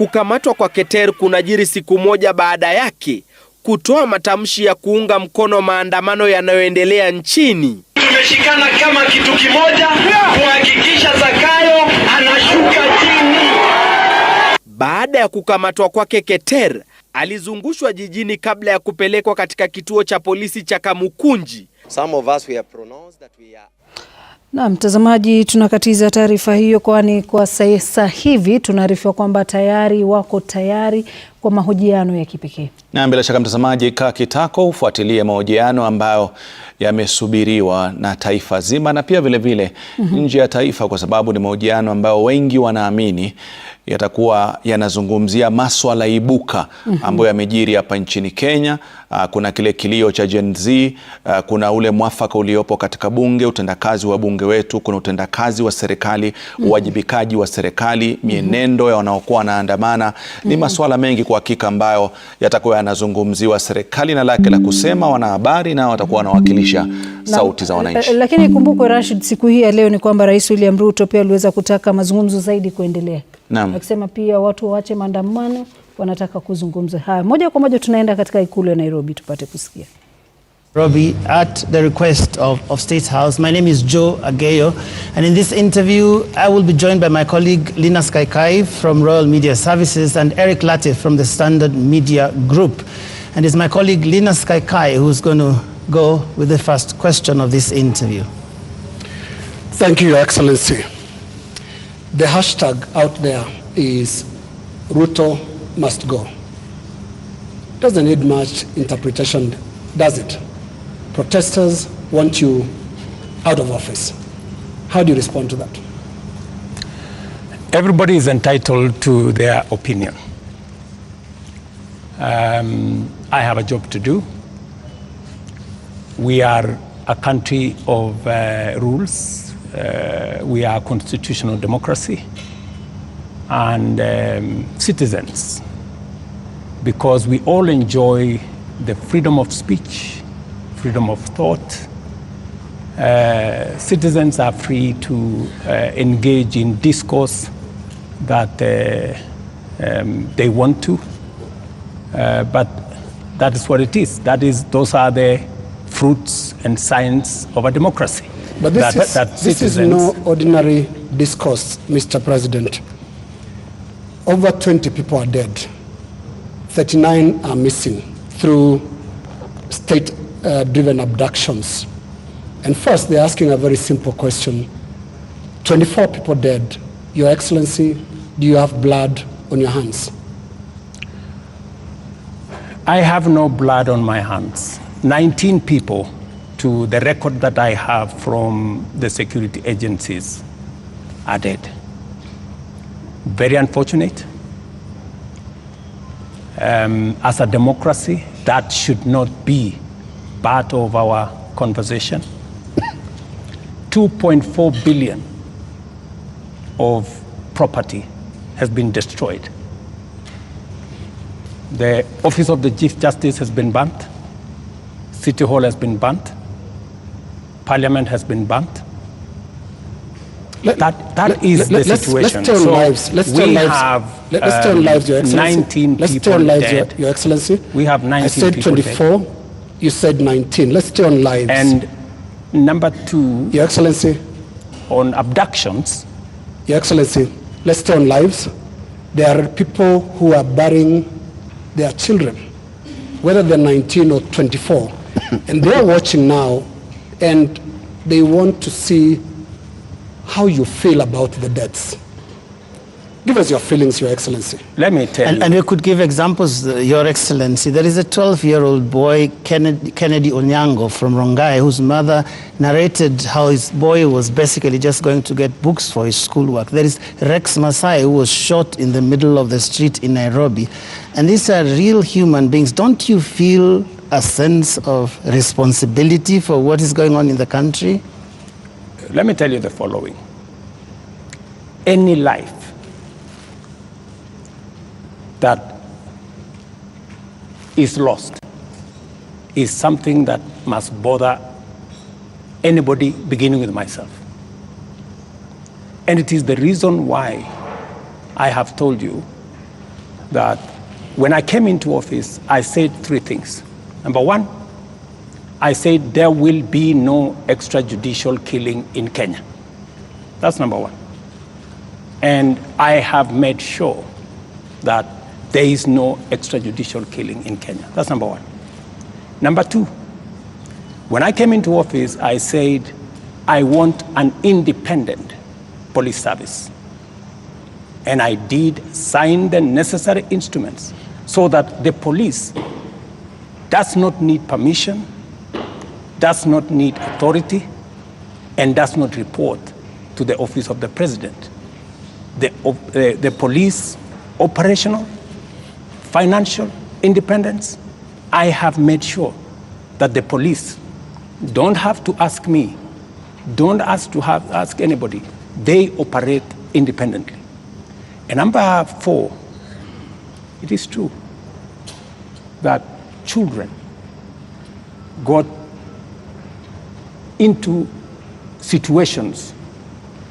Kukamatwa kwa Keter kunajiri siku moja baada yake kutoa matamshi ya kuunga mkono maandamano yanayoendelea nchini. Tumeshikana kama kitu kimoja kuhakikisha Zakayo anashuka chini. Baada ya kukamatwa kwake, Keter alizungushwa jijini kabla ya kupelekwa katika kituo cha polisi cha Kamukunji. Some of us we have pronounced that we are... Na mtazamaji, tunakatiza taarifa hiyo kwani kwa sasa hivi tunaarifiwa kwamba tayari wako tayari kwa mahojiano ya kipekee. Na bila shaka mtazamaji, kaa kitako ufuatilie mahojiano ambayo yamesubiriwa na taifa zima na pia vile nje ya taifa, kwa sababu ni mahojiano ambayo wengi wanaamini yatakuwa yanazungumzia maswala ibuka ambayo yamejiri hapa nchini Kenya. Kuna kile kilio cha Gen Z, kuna ule mwafaka uliopo katika bunge, utendakazi wa bunge wetu, kuna utendakazi wa serikali, uwajibikaji wa serikali, mienendo ya wanaokuwa wanaandamana. Ni maswala mengi kwa hakika ambayo yatakuwa yanazungumziwa. Serikali na lake la kusema, wanahabari nao watakuwa wanawakilisha sauti za wananchi. Lakini kumbukwe Rashid, siku hii ya leo ni kwamba Rais William Ruto pia aliweza kutaka mazungumzo zaidi kuendelea. Akisema pia watu waache maandamano, wanataka kuzungumza. Haya, moja kwa moja tunaenda katika ikulu ya Nairobi tupate kusikia. Nairobi at the request of State House. My name is Joe Ageyo, and in this interview I will be joined by my colleague Linus Kaikai from Royal Media Services and Eric Latif from the Standard Media Group. And it's my colleague Linus Kaikai who's going to go with the first question of this interview. Thank you, Your Excellency. The hashtag out there is Ruto must go. Doesn't need much interpretation, does it? Protesters want you out of office. How do you respond to that? Everybody is entitled to their opinion. I have a job to do. We are a country of rules. We are a constitutional democracy and citizens, because we all enjoy the freedom of speech, freedom of thought. Citizens are free to engage in discourse that they want to, but that is what it is. Those are the fruits and signs of a democracy. But this is no ordinary discourse, Mr. President. Over 20 people are dead. 39 are missing through state-driven abductions. And first, they're asking a very simple question. 24 people dead. Your Excellency, do you have blood on your hands? I have no blood on my hands. 19 people, to the record that I have from the security agencies, are dead. Very unfortunate. As a democracy, that should not be part of our conversation. 2.4 billion of property has been destroyed. The office of the Chief Justice has been burnt. City Hall has been burnt. Parliament has been burnt. That is the situation. Let's turn lives. Let's turn lives, Your Excellency. 19 let's people turn lives, dead. Your Excellency. We have 19 I said people 24. Dead. You said 19. Let's turn lives. And number two, Your Excellency. On abductions. Your Excellency, let's turn lives. There are people who are burying their children, whether they're 19 or 24, and they're watching now, and they want to see how you feel about the deaths. Give us your feelings, Your Excellency. Let me tell you. And we could give examples, Your Excellency. There is a 12-year-old boy, Kennedy Onyango from Rongai, whose mother narrated how his boy was basically just going to get books for his schoolwork. There is Rex Masai, who was shot in the middle of the street in Nairobi. And these are real human beings. Don't you feel a sense of responsibility for what is going on in the country? Let me tell you the following. Any life that is lost is something that must bother anybody, beginning with myself. And it is the reason why I have told you that when I came into office, I said 3 things. Number 1, I said there will be no extrajudicial killing in Kenya. That's number 1. And I have made sure that there is no extrajudicial killing in Kenya. That's number 1. Number 2, when I came into office, I said I want an independent police service. And I did sign the necessary instruments so that the police does not need permission, does not need authority, and does not report to the office of the president. The police operational, financial independence, I have made sure that the police don't have to ask me, don't ask anybody. They operate independently. And number 4, it is true that children got into situations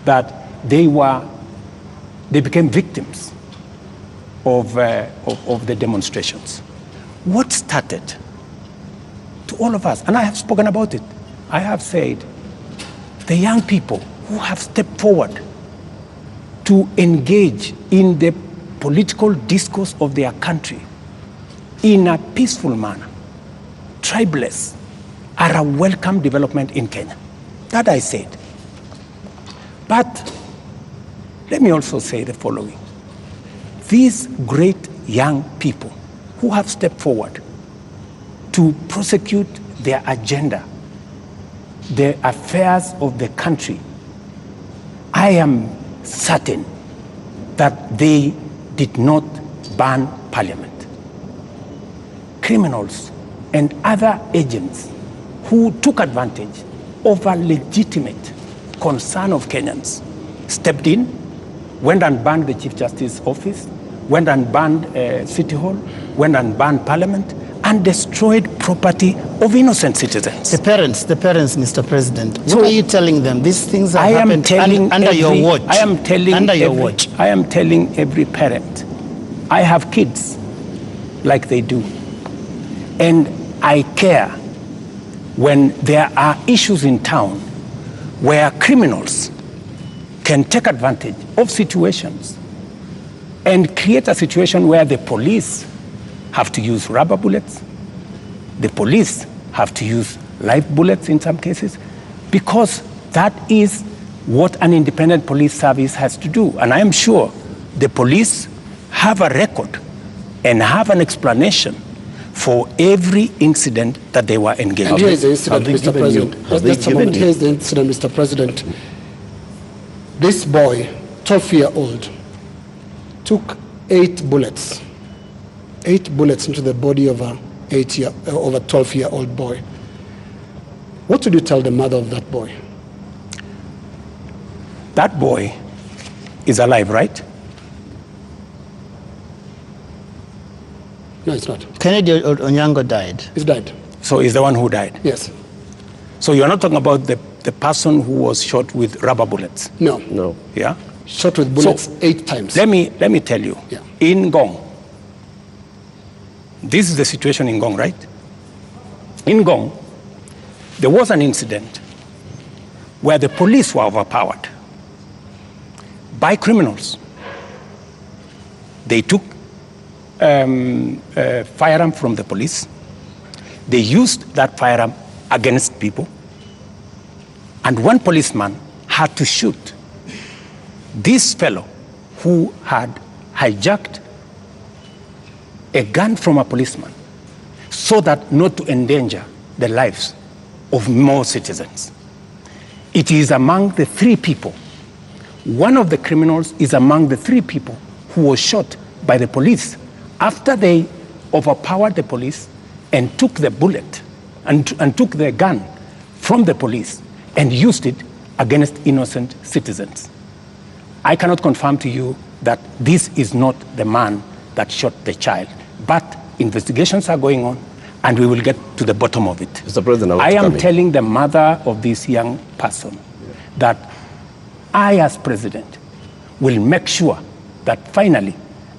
that they became victims of the demonstrations. What started to all of us, and I have spoken about it, I have said, the young people who have stepped forward to engage in the political discourse of their country in a peaceful manner, tribeless, are a welcome development in Kenya. That I said. But let me also say the following. These great young people who have stepped forward to prosecute their agenda, the affairs of the country, I am certain that they did not burn parliament. Criminals and other agents who took advantage of a legitimate concern of Kenyans stepped in, went and burned the Chief Justice's office, went and burned City Hall, went and burned Parliament, and destroyed property of innocent citizens. The parents, Mr. President, what are you telling them? These things are happening under your watch. I am telling every parent, I have kids like they do. And I care when there are issues in town where criminals can take advantage of situations and create a situation where the police have to use rubber bullets, the police have to use live bullets in some cases, because that is what an independent police service has to do. And I am sure the police have a record and have an explanation for every incident that they were engaged in. And here is the incident, Mr. President. Just a moment. Here is the incident, Mr. President. This boy, 12-year-old, took 8 bullets. 8 bullets into the body of a 12-year-old boy. What would you tell the mother of that boy? That boy is alive, right? No, it's not. Kennedy Onyango died. He's died. So he's the one who died? Yes. So you're not talking about the person who was shot with rubber bullets? No. Yeah? Shot with bullets 8 times. Let me tell you. Yeah. In Ngong, this is the situation in Ngong, right? In Ngong, there was an incident where the police were overpowered by criminals. They took a firearm from the police. They used that firearm against people. And one policeman had to shoot this fellow who had hijacked a gun from a policeman so that not to endanger the lives of more citizens. It is among the 3 people. One of the criminals is among the 3 people who was shot by the police after they overpowered the police and took the bullet and took the gun from the police and used it against innocent citizens. I cannot confirm to you that this is not the man that shot the child, but investigations are going on and we will get to the bottom of it. Mr. President, I am telling the mother of this young person that I, as president, will make sure that finally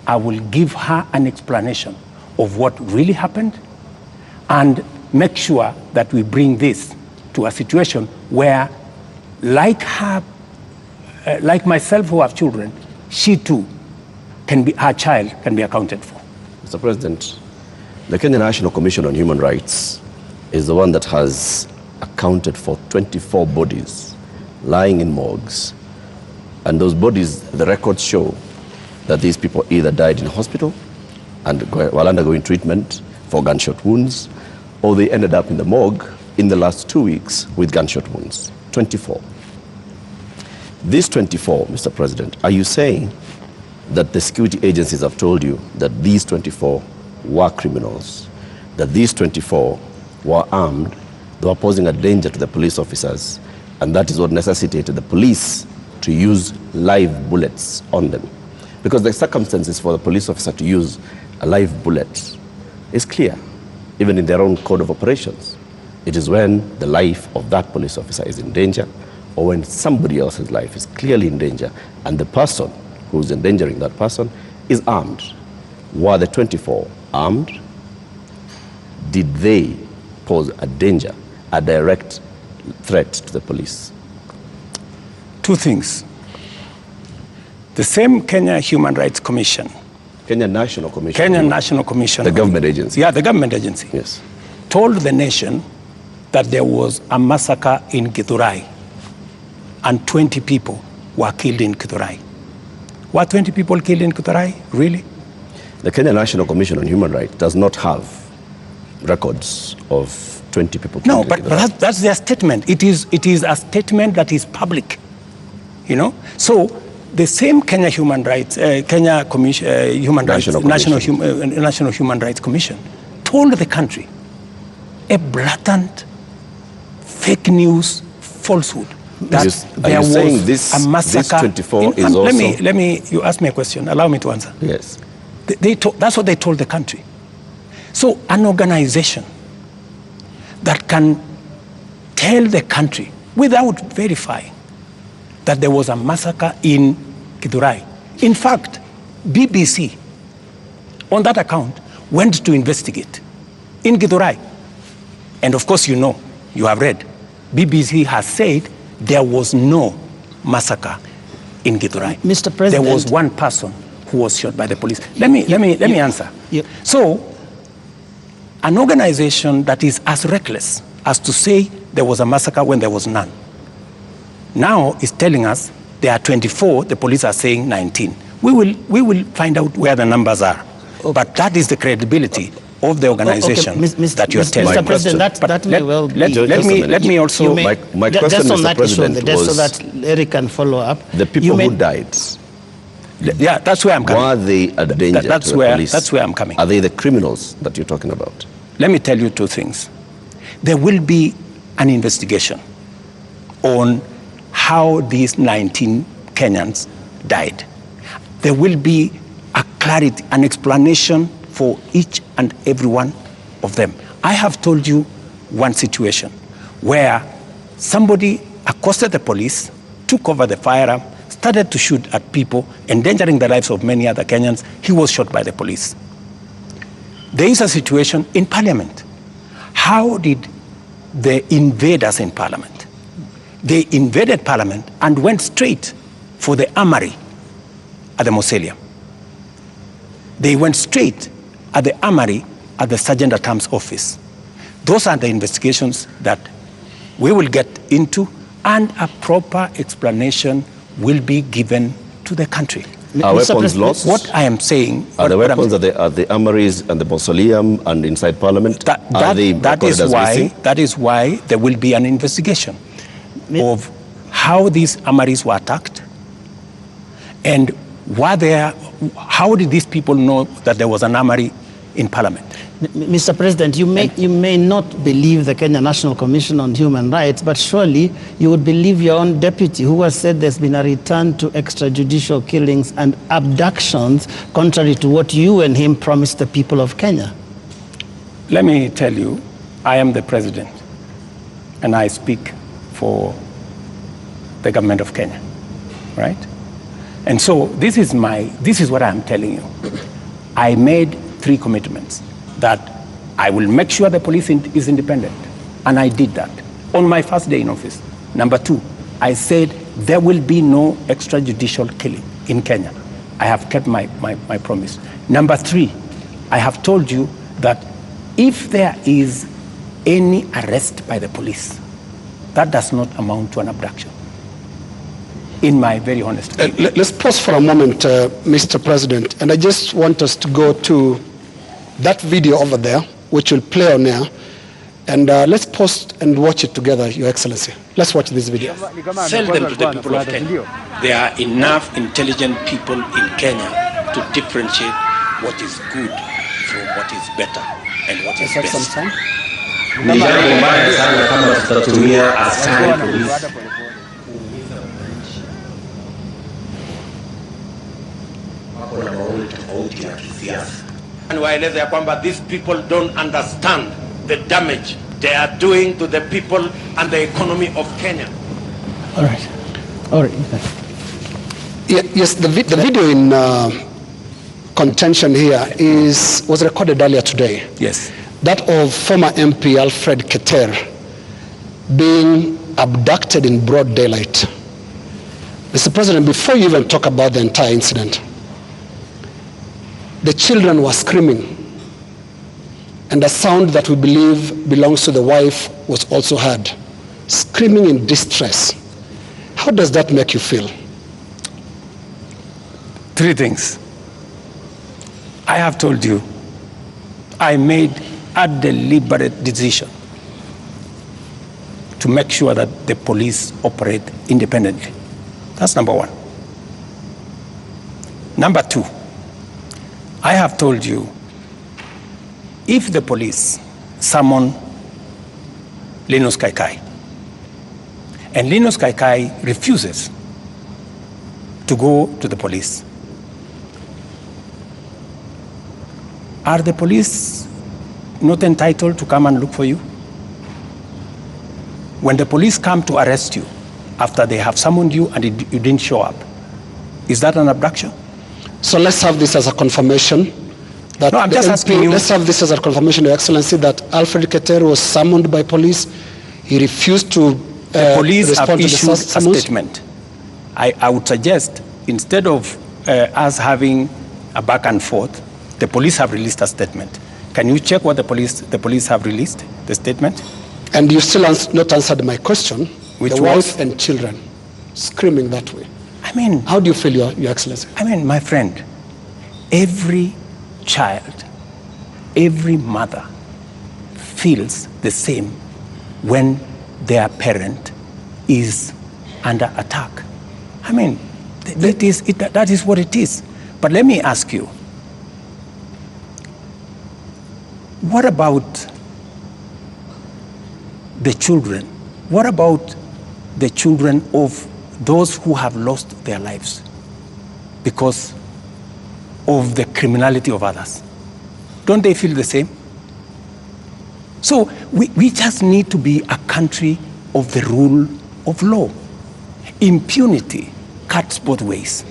I will give her an explanation of what really happened and make sure that we bring this to a situation where, like her, like myself who have children, she too can be, her child can be accounted for. Mr. President, the Kenya National Commission on Human Rights is the one that has accounted for 24 bodies lying in morgues. And those bodies, the records show that these people either died in hospital and while undergoing treatment for gunshot wounds, or they ended up in the morgue in the last 2 weeks with gunshot wounds. 24. These 24, Mr. President, are you saying that the security agencies have told you that these 24 were criminals, that these 24 were armed, they were posing a danger to the police officers, and that is what necessitated the police to use live bullets on them? Because the circumstances for the police officer to use a live bullet is clear, even in their own code of operations. It is when the life of that police officer is in danger, or when somebody else's life is clearly in danger, and the person who's endangering that person is armed. Were the 24 armed? Did they pose a danger, a direct threat to the police? Two things. The same Kenya Human Rights Commission, Kenya National Commission. Kenya National Commission. The government agency. Yeah, the government agency. Yes. Told the nation that there was a massacre in Githurai and 20 people were killed in Githurai. Were 20 people killed in Githurai? Really? The Kenya National Commission on Human Rights does not have records of 20 people killed. No, but that's their statement. It is a statement that is public. You know? So the same Kenya Human Rights, Kenya Commission, Human Rights, National Human Rights Commission told the country a blatant fake news falsehood that there was a massacre. This 24 is also... Let me, you ask me a question, allow me to answer. Yes. That's what they told the country. So an organization that can tell the country without verifying that there was a massacre in Githurai. In fact, BBC, on that account, went to investigate in Githurai. And of course, you know, you have read, BBC has said there was no massacre in Githurai. Mr. President. There was one person who was shot by the police. Let me answer. Yep. So, an organization that is as reckless as to say there was a massacre when there was none, now is telling us there are 24, the police are saying 19. We will find out where the numbers are. Okay. But that is the credibility of the organization that you are telling. Mr. President, that may well be. Let me also... My question, just on Mr. that President, issue, just so that Eric can follow up. The people who died, yeah, that's where I'm coming. were they a danger to the police? That's where I'm coming. Are they the criminals that you're talking about? Let me tell you two things. There will be an investigation on how these 19 Kenyans died. There will be a clarity, an explanation for each and every one of them. I have told you one situation where somebody accosted the police, took over the firearm, started to shoot at people, endangering the lives of many other Kenyans. He was shot by the police. There is a situation in Parliament. How did the invaders in Parliament? They invaded Parliament and went straight for the armory at the Mausoleum. They went straight at the armory at the Sergeant at Arms office. Those are the investigations that we will get into, and a proper explanation will be given to the country. Are weapons lost? What I am saying... Are the weapons at the armories and the Mausoleum and inside Parliament? That is why there will be an investigation of how these armories were attacked and how did these people know that there was an armory in Parliament? Mr. President, you may not believe the Kenya National Commission on Human Rights, but surely you would believe your own deputy who has said there's been a return to extrajudicial killings and abductions, contrary to what you and him promised the people of Kenya. Let me tell you, I am the president, and I speak for the government of Kenya, right? And so this is what I'm telling you. I made 3 commitments that I will make sure the police is independent. And I did that on my first day in office. Number 2, I said there will be no extrajudicial killing in Kenya. I have kept my promise. Number 3, I have told you that if there is any arrest by the police, that does not amount to an abduction. In my very honest opinion. Let's pause for a moment, Mr. President, and I just want us to go to that video over there, which will play on air, and let's pause and watch it together, Your Excellency. Let's watch this video. Sell them to the people of Kenya. There are enough intelligent people in Kenya to differentiate what is good from what is better and what is best. Ni jambo mbaya sana kama tutatumia askari polisi wako na maoni tofauti ya kisiasa. Waeleze ya kwamba these people don't understand the damage they are doing to the people and the economy of Kenya. All right. Yes, the video in contention here was recorded earlier today. Yes. That of former MP Alfred Keter being abducted in broad daylight. Mr. President, before you even talk about the entire incident, the children were screaming, and a sound that we believe belongs to the wife was also heard, screaming in distress. How does that make you feel? 3 things. I have told you, I made a deliberate decision to make sure that the police operate independently. That's number 1. Number 2, I have told you, if the police summon Linus Kaikai, and Linus Kaikai refuses to go to the police, are the police not entitled to come and look for you? When the police come to arrest you after they have summoned you and you didn't show up, is that an abduction? So let's have this as a confirmation. That no, I'm just asking you. Let's have this as a confirmation, Your Excellency, that Alfred Keter was summoned by police. He refused to the police have respond to issued the a summons. statement. I would suggest, instead of us having a back and forth, the police have released a statement. Can you check what the police have released, the statement? And you still not answered my question. Which the was? wife and children screaming that way. I mean, how do you feel, Your Excellency? I mean, my friend, every child, every mother feels the same when their parent is under attack. I mean, that is what it is. But let me ask you, what about the children? What about the children of those who have lost their lives because of the criminality of others? Don't they feel the same? So we just need to be a country of the rule of law. Impunity cuts both ways.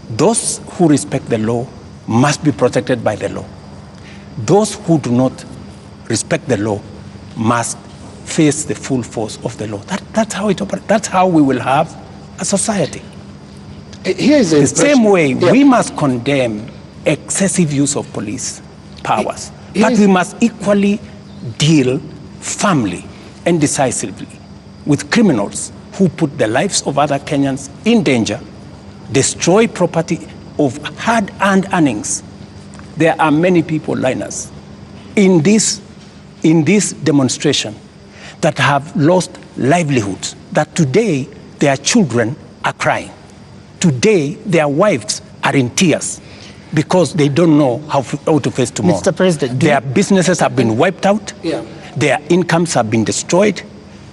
Those who respect the law must be protected by the law. Those who do not respect the law must face the full force of the law. That's how it operates. That's how we will have a society. Here is the same way we must condemn excessive use of police powers, but we must equally deal firmly and decisively with criminals who put the lives of other Kenyans in danger, destroy property of hard-earned earnings. There are many people, Linus, in this demonstration that have lost livelihoods, that today their children are crying. Today their wives are in tears because they don't know how to face tomorrow. Mr. President, their businesses have been wiped out. Their incomes have been destroyed.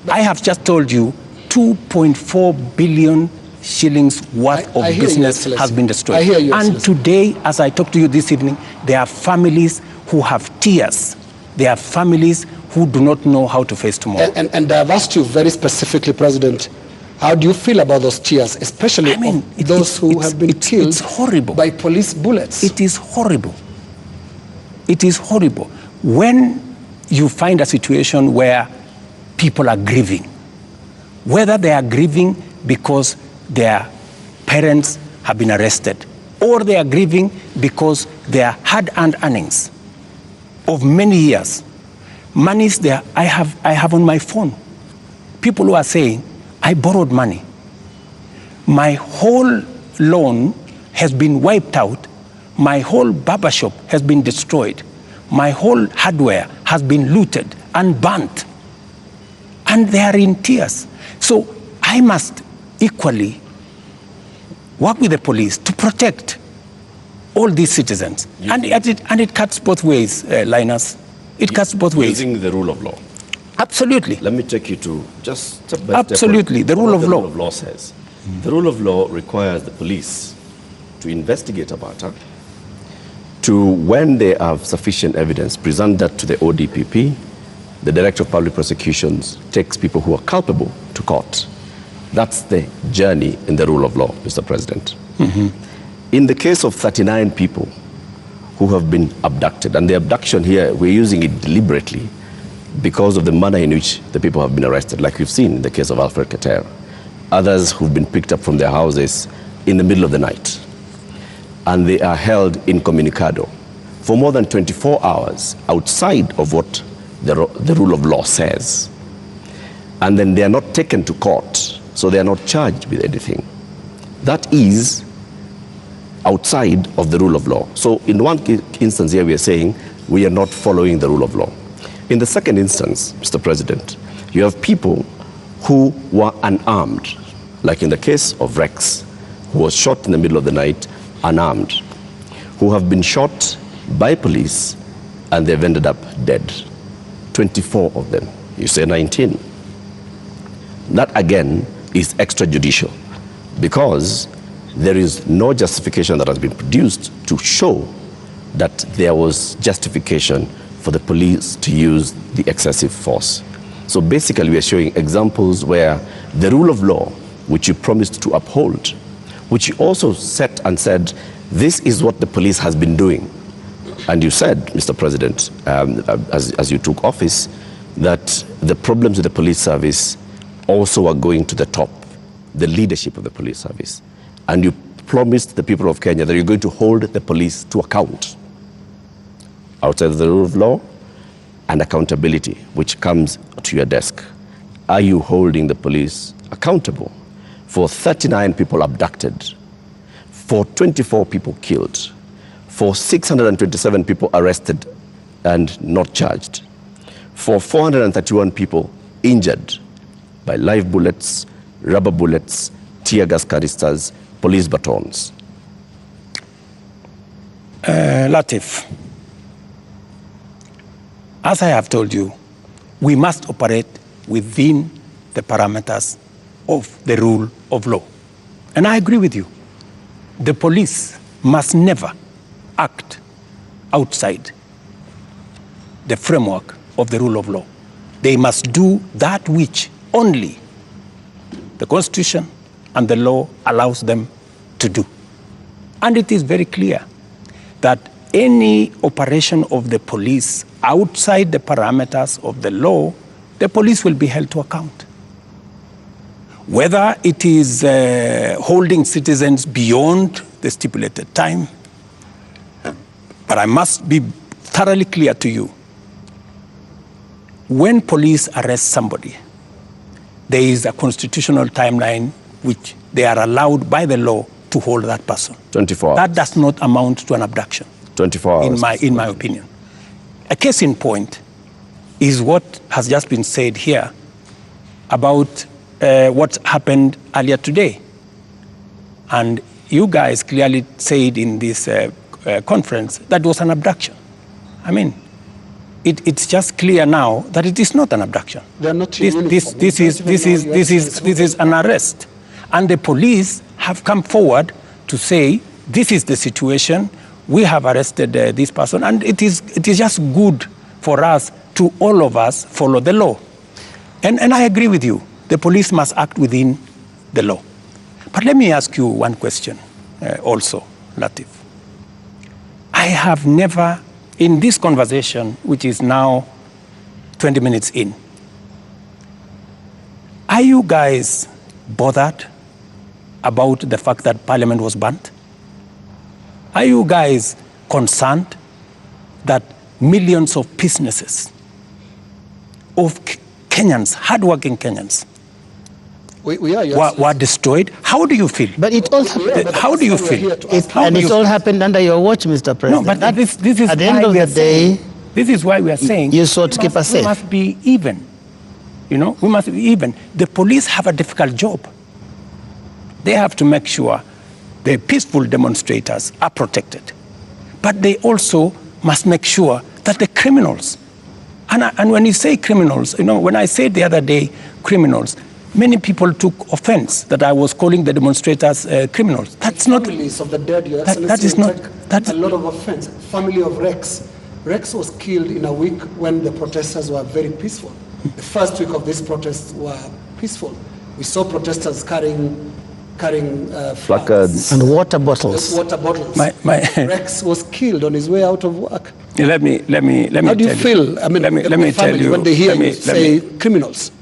I have just told you 2.4 billion shillings worth of business has been destroyed. I hear you, and today, as I talk to you this evening, there are families who have tears. There are families who do not know how to face tomorrow. And I've asked you very specifically, President, How do you feel about those tears, especially those who have been killed by police bullets? It is horrible. It is horrible. When you find a situation where people are grieving, whether they are grieving because their parents have been arrested, or they are grieving because their hard-earned earnings of many years, monies there, I have on my phone, people who are saying, I borrowed money. My whole loan has been wiped out. My whole barbershop has been destroyed. My whole hardware has been looted and burnt. And they are in tears. So I must equally work with the police to protect all these citizens. And it cuts both ways, Linus. It cuts both ways. Using the rule of law. Absolutely. Let me take you to just step by step. Absolutely, the rule of law. The rule of law says. The rule of law requires the police to investigate a matter, to, when they have sufficient evidence, present that to the ODPP. The Director of Public Prosecutions takes people who are culpable to court. That's the journey in the rule of law, Mr. President. In the case of 39 people who have been abducted, and the abduction here, we're using it deliberately because of the manner in which the people have been arrested, like we've seen in the case of Alfred Keter. Others who've been picked up from their houses in the middle of the night. And they are held incommunicado for more than 24 hours outside of what the rule of law says. And then they are not taken to court, so they are not charged with anything. That is outside of the rule of law. So in one instance here we are saying we are not following the rule of law. In the second instance, Mr. President, you have people who were unarmed, like in the case of Rex, who was shot in the middle of the night, unarmed, who have been shot by police and they've ended up dead. 24 of them. You say 19. That again is extrajudicial because there is no justification that has been produced to show that there was justification for the police to use the excessive force. So basically we are showing examples where the rule of law, which you promised to uphold, which you also set and said, this is what the police has been doing. And you said, Mr. President, as you took office, that the problems with the police service also are going to the top, the leadership of the police service. And you promised the people of Kenya that you're going to hold the police to account outside of the rule of law and accountability, which comes to your desk. Are you holding the police accountable for 39 people abducted, for 24 people killed, for 627 people arrested and not charged, for 431 people injured by live bullets, rubber bullets, tear gas canisters, police batons? Latif, as I have told you, we must operate within the parameters of the rule of law. And I agree with you. The police must never act outside the framework of the rule of law. They must do that which only the Constitution and the law allows them to do. And it is very clear that any operation of the police outside the parameters of the law, the police will be held to account. Whether it is holding citizens beyond the stipulated time, but I must be thoroughly clear to you. When police arrest somebody, there is a constitutional timeline which they are allowed by the law to hold that person. 24 hours. That does not amount to an abduction. 24 hours. In my opinion. A case in point is what has just been said here about what happened earlier today. And you guys clearly said in this conference that was an abduction. I mean, it's just clear now that it is not an abduction. They're not this is an arrest. And the police have come forward to say, this is the situation, we have arrested this person, and it is just good for us to all of us follow the law. And I agree with you. The police must act within the law. But let me ask you one question also, Latif. I have never, in this conversation, which is now 20 minutes in, are you guys bothered about the fact that Parliament was burnt? Are you guys concerned that millions of businesses of Kenyans, hardworking Kenyans, were destroyed? How do you feel? But it all happened. How do you feel? It all happened under your watch, Mr. President. No, but this is at the end of the day, this is why we are saying you sought to keep us safe. We must be even. You know, we must be even. The police have a difficult job. They have to make sure the peaceful demonstrators are protected. But they also must make sure that the criminals, and when you say criminals, you know, when I said the other day criminals, many people took offense that I was calling the demonstrators criminals. That's not. Families of the dead, Your Excellency, that is not. That's a lot of offense. Family of Rex. Rex was killed in a week when the protesters were very peaceful. The first week of these protests were peaceful. We saw protesters carrying placards and water bottles. Rex was killed on his way out of work. Let me. How do you feel? I mean, let me tell you when they hear you say criminals.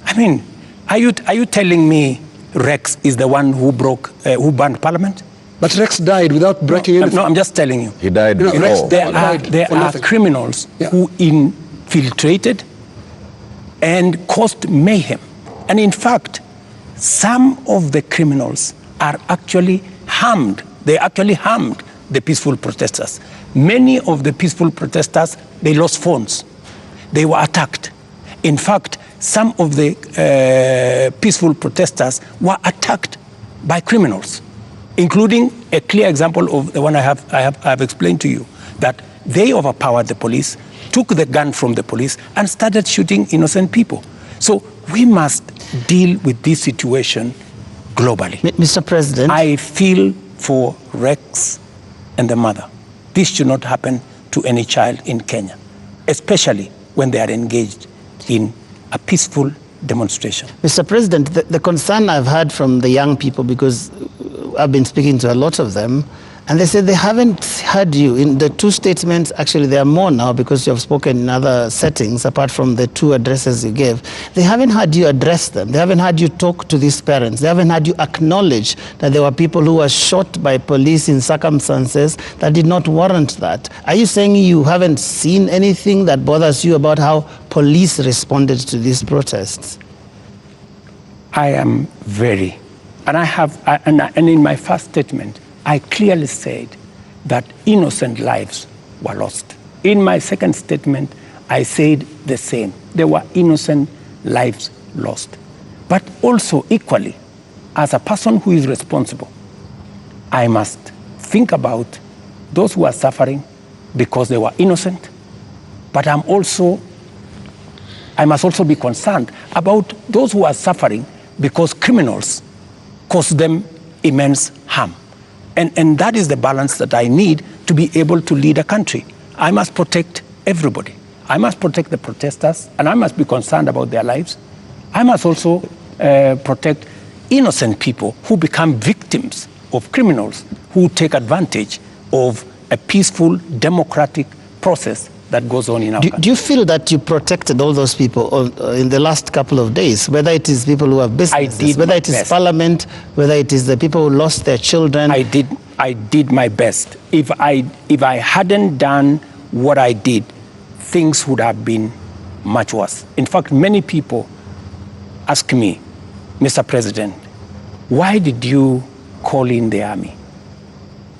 I mean, are you telling me Rex is the one who burned Parliament? But Rex died without breaking anything. No, I'm just telling you. He died before. Rex, there are criminals who infiltrated and caused mayhem. And in fact, some of the criminals are actually harmed. They actually harmed the peaceful protesters. Many of the peaceful protesters, they lost phones. They were attacked. In fact, some of the peaceful protesters were attacked by criminals, including a clear example of the one I have explained to you, that they overpowered the police, took the gun from the police, and started shooting innocent people. So we must deal with this situation globally. Mr. President, I feel for Rex and the mother. This should not happen to any child in Kenya, especially when they are engaged in a peaceful demonstration. Mr. President, the concern I've heard from the young people, because I've been speaking to a lot of them, and they said they haven't heard you. In the two statements, actually there are more now because you have spoken in other settings, apart from the two addresses you gave. They haven't heard you address them. They haven't heard you talk to these parents. They haven't heard you acknowledge that there were people who were shot by police in circumstances that did not warrant that. Are you saying you haven't seen anything that bothers you about how police responded to these protests? I am very, and in my first statement, I clearly said that innocent lives were lost. In my second statement, I said the same. There were innocent lives lost. But also equally, as a person who is responsible, I must think about those who are suffering because they were innocent. But I must also be concerned about those who are suffering because criminals cause them immense harm. And that is the balance that I need to be able to lead a country. I must protect everybody. I must protect the protesters, and I must be concerned about their lives. I must also protect innocent people who become victims of criminals who take advantage of a peaceful, democratic process that goes on in our country. Do you feel that you protected all those people in the last couple of days, whether it is people who have businesses, whether it is Parliament, whether it is the people who lost their children? I did my best. If I hadn't done what I did, things would have been much worse. In fact, many people ask me, Mr. President, why did you call in the army?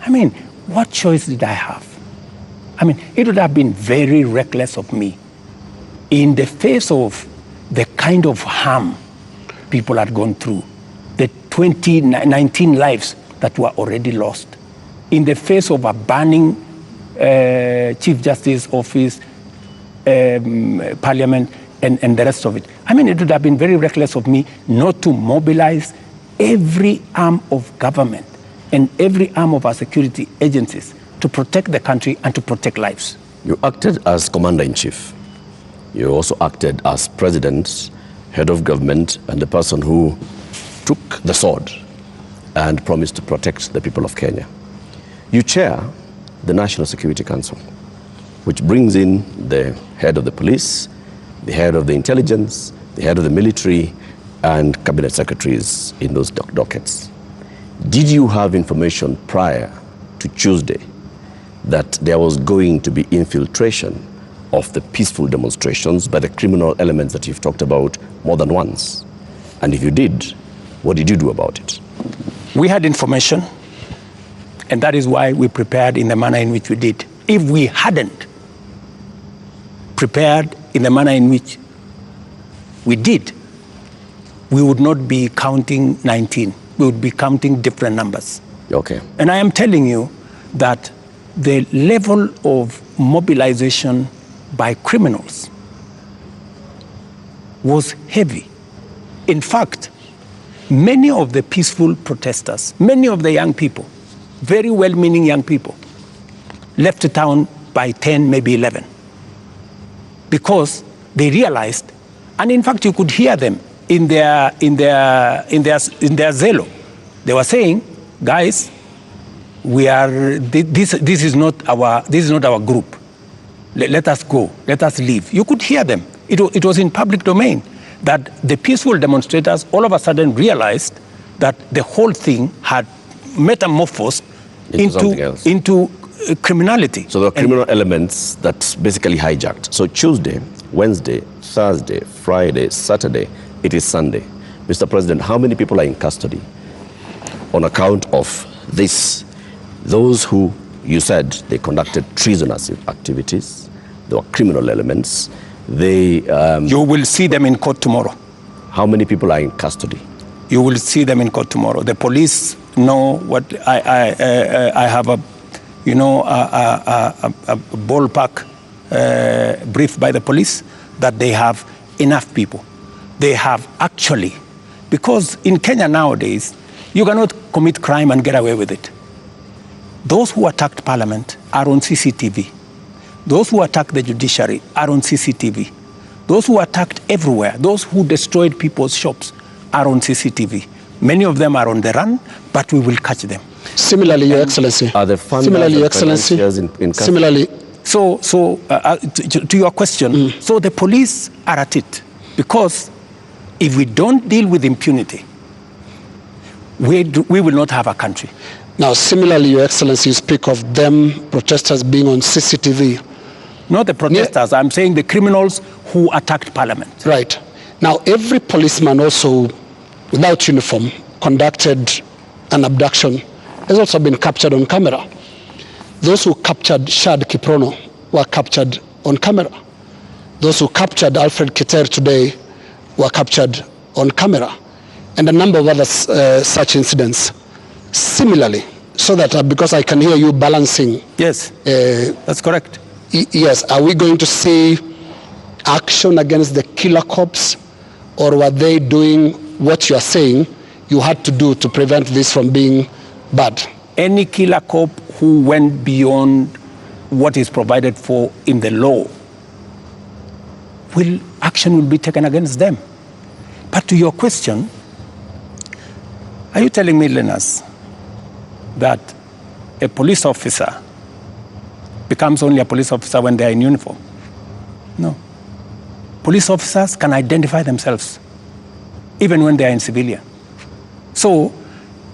I mean, what choice did I have? I mean, it would have been very reckless of me in the face of the kind of harm people had gone through, the 19 lives that were already lost, in the face of a burning Chief Justice Office, Parliament, and the rest of it. I mean, it would have been very reckless of me not to mobilize every arm of government and every arm of our security agencies to protect the country and to protect lives. You acted as Commander-in-Chief. You also acted as President, Head of Government, and the person who took the sword and promised to protect the people of Kenya. You chair the National Security Council, which brings in the head of the police, the head of the intelligence, the head of the military, and cabinet secretaries in those dockets. Did you have information prior to Tuesday that there was going to be infiltration of the peaceful demonstrations by the criminal elements that you've talked about more than once? And if you did, what did you do about it? We had information, and that is why we prepared in the manner in which we did. If we hadn't prepared in the manner in which we did, we would not be counting 19. We would be counting different numbers. Okay. And I am telling you that the level of mobilization by criminals was heavy. In fact, many of the peaceful protesters, many of the young people, very well-meaning young people, left the town by 10, maybe 11, because they realized, and in fact you could hear them in their zelo. They were saying, guys, this is not our group. Let us go. Let us leave. You could hear them. It was in public domain that the peaceful demonstrators all of a sudden realized that the whole thing had metamorphosed into criminality. So there are criminal elements that basically hijacked. So Tuesday, Wednesday, Thursday, Friday, Saturday, it is Sunday. Mr. President, how many people are in custody on account of this? Those who you said they conducted treasonous activities, there were criminal elements. You will see them in court tomorrow. How many people are in custody? You will see them in court tomorrow. The police know what I have a ballpark brief by the police that they have enough people. They have actually, because in Kenya nowadays, you cannot commit crime and get away with it. Those who attacked Parliament are on CCTV. Those who attacked the judiciary are on CCTV. Those who attacked everywhere, those who destroyed people's shops are on CCTV. Many of them are on the run, but we will catch them. Similarly, Your Excellency. Are the funders similarly, Your Excellency. In similarly. So to your question, so the police are at it, because if we don't deal with impunity, we will not have a country. Now, similarly, Your Excellency, you speak of them, protesters being on CCTV. Not the protesters, I'm saying the criminals who attacked Parliament. Right. Now, every policeman also, without uniform, conducted an abduction, has also been captured on camera. Those who captured Shad Kiprono were captured on camera. Those who captured Alfred Keter today were captured on camera. And a number of other such incidents. Similarly, so that because I can hear you balancing. Yes, that's correct. Yes, are we going to see action against the killer cops, or were they doing what you are saying you had to do to prevent this from being bad? Any killer cop who went beyond what is provided for in the law, action will be taken against them. But to your question, are you telling me, Linus, that a police officer becomes only a police officer when they are in uniform? No. Police officers can identify themselves even when they are in civilian. So,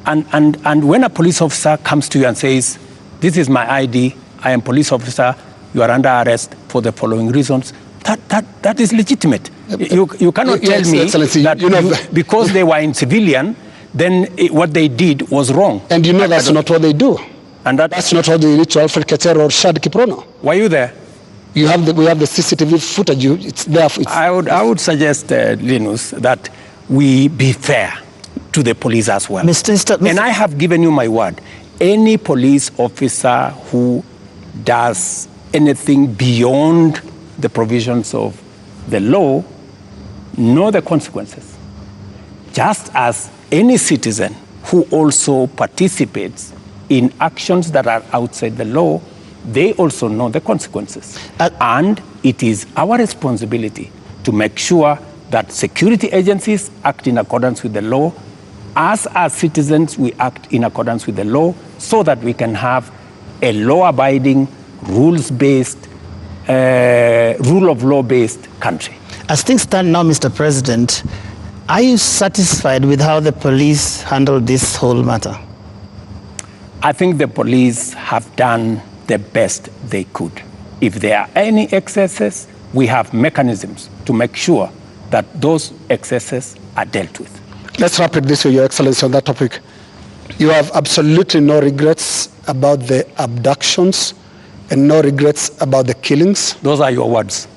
and when a police officer comes to you and says, this is my ID, I am police officer, you are under arrest for the following reasons, that is legitimate. You cannot tell me that because they were in civilian, then what they did was wrong. And that's not what they do. And that's not what they did to Alfred Keter or Shad Kiprono. Were you there? We have the CCTV footage. It's there. I would suggest, Linus, that we be fair to the police as well. Mr. And I have given you my word. Any police officer who does anything beyond the provisions of the law know the consequences. Just as any citizen who also participates in actions that are outside the law, they also know the consequences. And it is our responsibility to make sure that security agencies act in accordance with the law As citizens, we act in accordance with the law so that we can have a law-abiding, rules-based, rule of law-based country. As things stand now, Mr. President, are you satisfied with how the police handled this whole matter? I think the police have done the best they could. If there are any excesses, we have mechanisms to make sure that those excesses are dealt with. Let's wrap it this way, Your Excellency, on that topic. You have absolutely no regrets about the abductions and no regrets about the killings? Those are your words.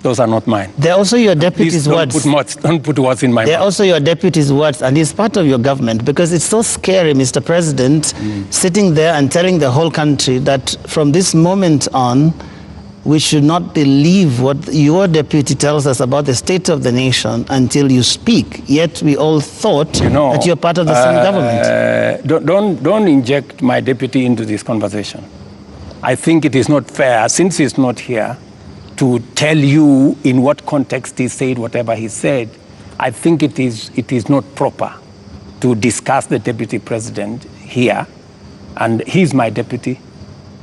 Those are not mine. They're also your deputy's words. Don't put words in my mouth. They're also your deputy's words, and he's part of your government, because it's so scary, Mr. President, sitting there and telling the whole country that from this moment on, we should not believe what your deputy tells us about the state of the nation until you speak. Yet we all thought that you're part of the same government. Don't inject my deputy into this conversation. I think it is not fair, since he's not here, to tell you in what context he said whatever he said. I think it is not proper to discuss the deputy president here, and he's my deputy.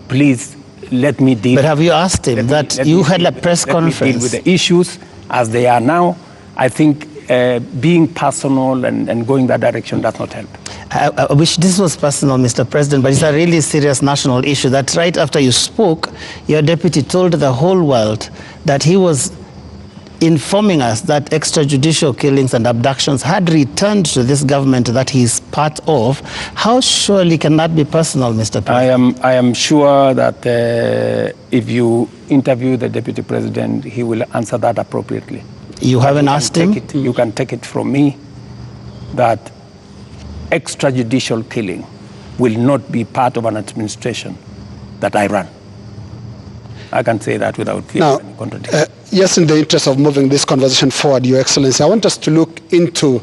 Please let me deal. But have you asked him that you had a press conference? Let me deal with the issues as they are now. I think being personal and going that direction does not help. I wish this was personal, Mr. President, but it's a really serious national issue that right after you spoke, your deputy told the whole world that he was informing us that extrajudicial killings and abductions had returned to this government that he's part of. How surely can that be personal, Mr. President? I am sure that if you interview the deputy president, he will answer that appropriately. You haven't asked him? You can take it from me that extrajudicial killing will not be part of an administration that I run. I can say that without fear of any contradiction. Yes, in the interest of moving this conversation forward, Your Excellency, I want us to look into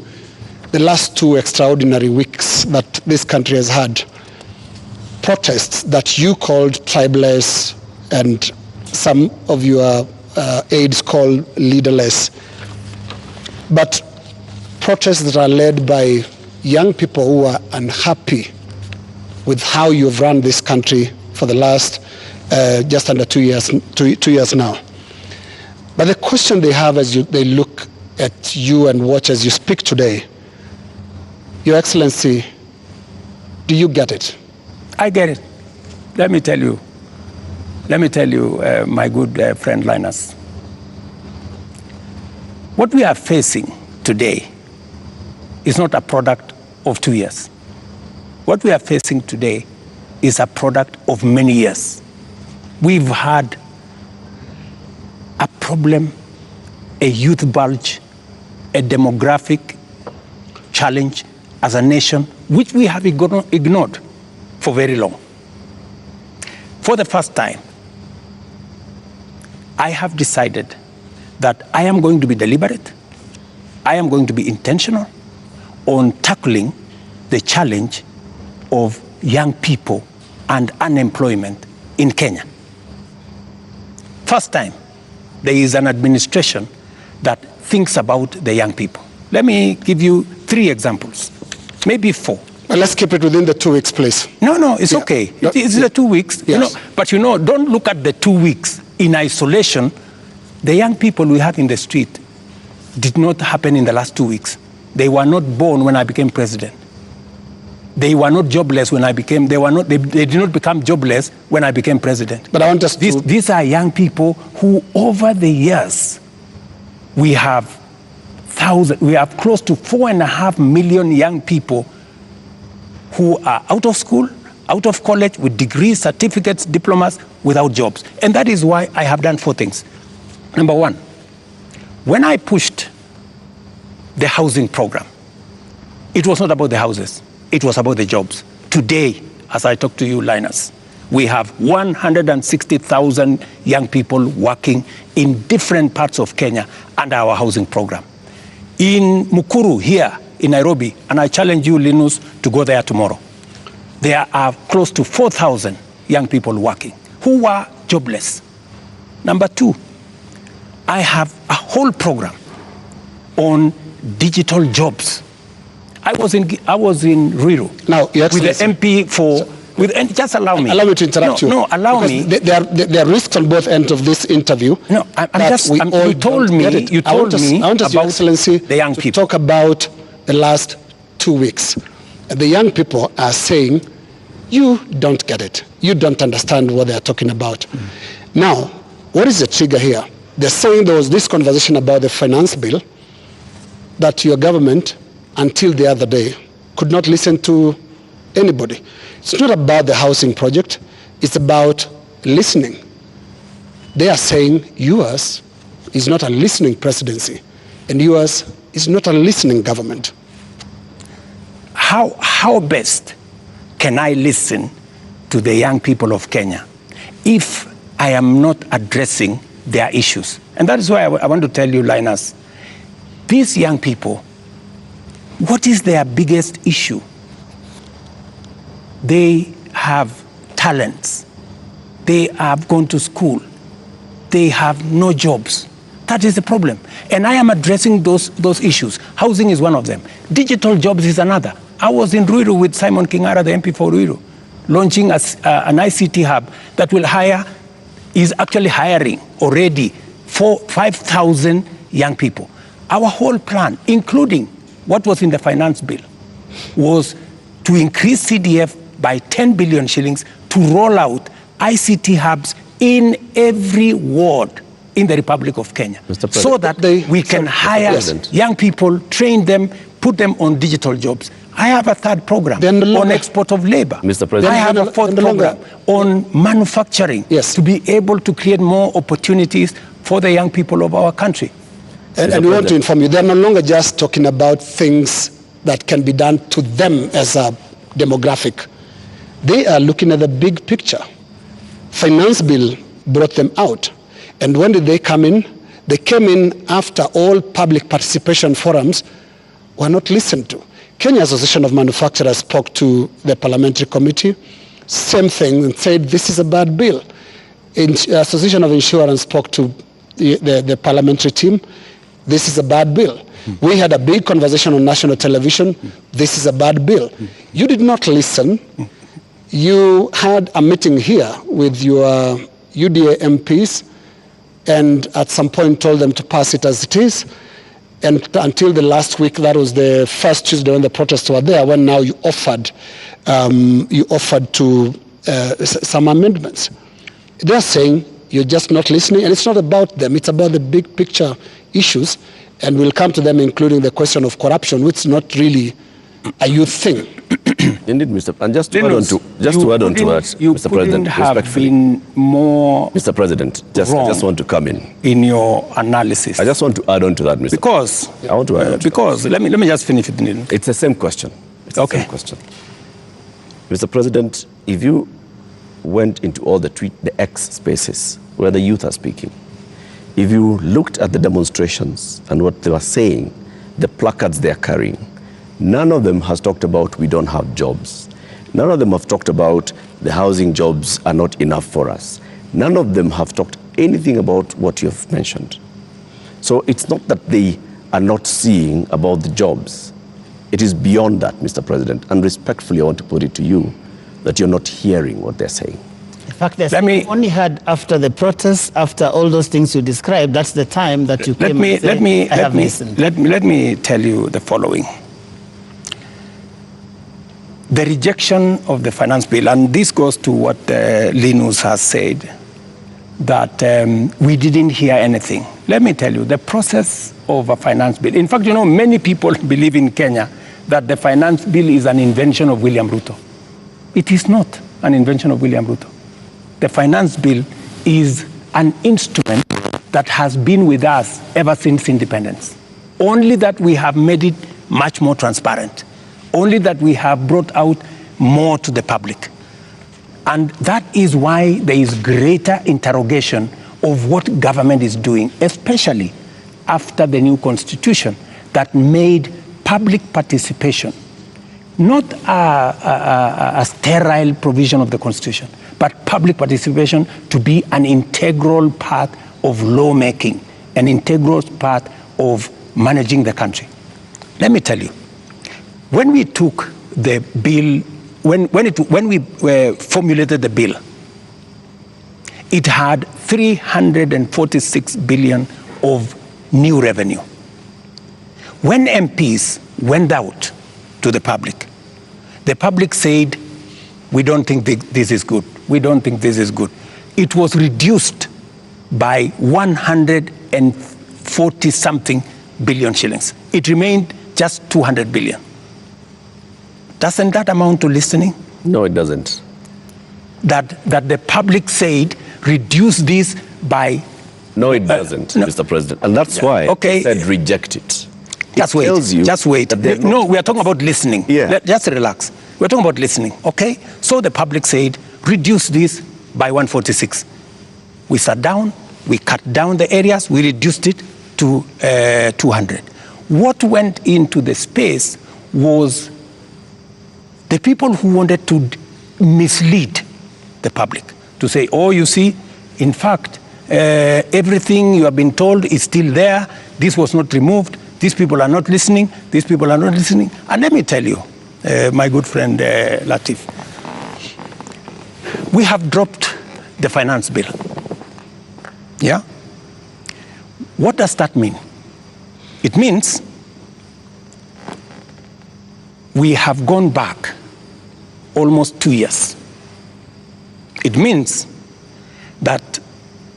the last 2 extraordinary weeks that this country has had. Protests that you called tribeless and some of your aides called leaderless. But protests that are led by young people who are unhappy with how you've run this country for the last just under 2 years now. But the question they have as they look at you and watch as you speak today, Your Excellency, do you get it? I get it. Let me tell you, my good friend Linus, what we are facing today is not a product of 2 years. What we are facing today is a product of many years. We've had a problem, a youth bulge, a demographic challenge as a nation, which we have ignored for very long. For the first time, I have decided that I am going to be deliberate, I am going to be intentional on tackling the challenge of young people and unemployment in Kenya. First time, there is an administration that thinks about the young people. Let me give you 3 examples, maybe 4. Well, let's keep it within the 2 weeks, please. No, it's okay. It's the 2 weeks. Yes. But don't look at the 2 weeks in isolation. The young people we have in the street did not happen in the last 2 weeks. They were not born when I became president. They were not jobless when I became, they did not become jobless when I became president. But I want us These are young people who over the years, we have close to 4.5 million young people who are out of school, out of college, with degrees, certificates, diplomas, without jobs. And that is why I have done 4 things. Number 1, when I pushed the housing program, it was not about the houses. It was about the jobs. Today, as I talk to you, Linus, we have 160,000 young people working in different parts of Kenya under our housing program. In Mukuru, here in Nairobi, and I challenge you, Linus, to go there tomorrow, there are close to 4,000 young people working who were jobless. Number 2, I have a whole program on digital jobs. I was in Ruto now, with the MP for. Just allow me. Allow me to interrupt you. No, allow me. There are risks on both ends of this interview. No, you told me I want about Your Excellency the young people. To talk about the last 2 weeks. The young people are saying, you don't get it. You don't understand what they are talking about. Now, what is the trigger here? They're saying there was this conversation about the finance bill that your government, until the other day, could not listen to anybody. It's not about the housing project. It's about listening. They are saying yours is not a listening presidency, and yours is not a listening government. How best can I listen to the young people of Kenya if I am not addressing their issues? And that is why I want to tell you, Linus, these young people, what is their biggest issue? They have talents. They have gone to school. They have no jobs. That is the problem. And I am addressing those issues. Housing is one of them. Digital jobs is another. I was in Ruto with Simon Kingara, the MP for Ruto, launching an ICT hub that is actually hiring already 5,000 young people. Our whole plan, including what was in the finance bill, was to increase CDF by 10 billion shillings to roll out ICT hubs in every ward in the Republic of Kenya, so that we can hire young people, train them, put them on digital jobs. I have a third program on export of labor. Mr. President. I have a fourth program on manufacturing, to be able to create more opportunities for the young people of our country. And we want to inform you, they're no longer just talking about things that can be done to them as a demographic. They are looking at the big picture. Finance bill brought them out. And when did they come in? They came in after all public participation forums were not listened to. Kenya Association of Manufacturers spoke to the parliamentary committee, same thing, and said this is a bad bill. Association of Insurance spoke to the parliamentary team, this is a bad bill. We had a big conversation on national television, this is a bad bill. You did not listen. You had a meeting here with your UDA MPs and at some point told them to pass it as it is. And until the last week, that was the first Tuesday when the protests were there, when now you offered to some amendments. They're saying you're just not listening, and it's not about them, it's about the big picture issues, and we'll come to them, including the question of corruption, which is not really a youth thing. Indeed, Mr. And just to add on to that, Mr. President, respectfully, been more Mr. President, I just want to come in your analysis. I just want to add on to that, Mr. Because President. I want to add on to because let me just finish it. It's the same question. It's the same question. Mr. President, if you went into all the X spaces where the youth are speaking, if you looked at the demonstrations and what they were saying, the placards they are carrying, none of them has talked about we don't have jobs. None of them have talked about the housing jobs are not enough for us. None of them have talked anything about what you have mentioned. So it's not that they are not seeing about the jobs. It is beyond that, Mr. President. And respectfully, I want to put it to you that you're not hearing what they're saying. In fact, we only had after the protests, after all those things you described, that's the time that you came and said, I have listened. Let me tell you the following. The rejection of the finance bill, and this goes to what Linus has said, that we didn't hear anything. Let me tell you, the process of a finance bill, in fact, many people believe in Kenya that the finance bill is an invention of William Ruto. It is not an invention of William Ruto. The finance bill is an instrument that has been with us ever since independence. Only that we have made it much more transparent. Only that we have brought out more to the public. And that is why there is greater interrogation of what government is doing, especially after the new constitution that made public participation not a sterile provision of the constitution, but public participation to be an integral part of lawmaking, an integral part of managing the country. Let me tell you, When we took the bill, when we formulated the bill, it had 346 billion of new revenue. When MPs went out to the public said, we don't think this is good. We don't think this is good. It was reduced by 140 something billion shillings. It remained just 200 billion. Doesn't that amount to listening? No, it doesn't. That the public said, reduce this by... No, it doesn't, no. Mr. President. And that's why I said reject it. Just wait. Just wait. No, we are talking about listening. Yeah. Just relax. We're talking about listening, okay? So the public said, reduce this by 146. We sat down, we cut down the areas, we reduced it to 200. What went into the space was the people who wanted to mislead the public, to say, oh, you see, in fact, everything you have been told is still there. This was not removed. These people are not listening. These people are not listening. And let me tell you, my good friend Latif, we have dropped the finance bill. Yeah? What does that mean? It means we have gone back almost 2 years. It means that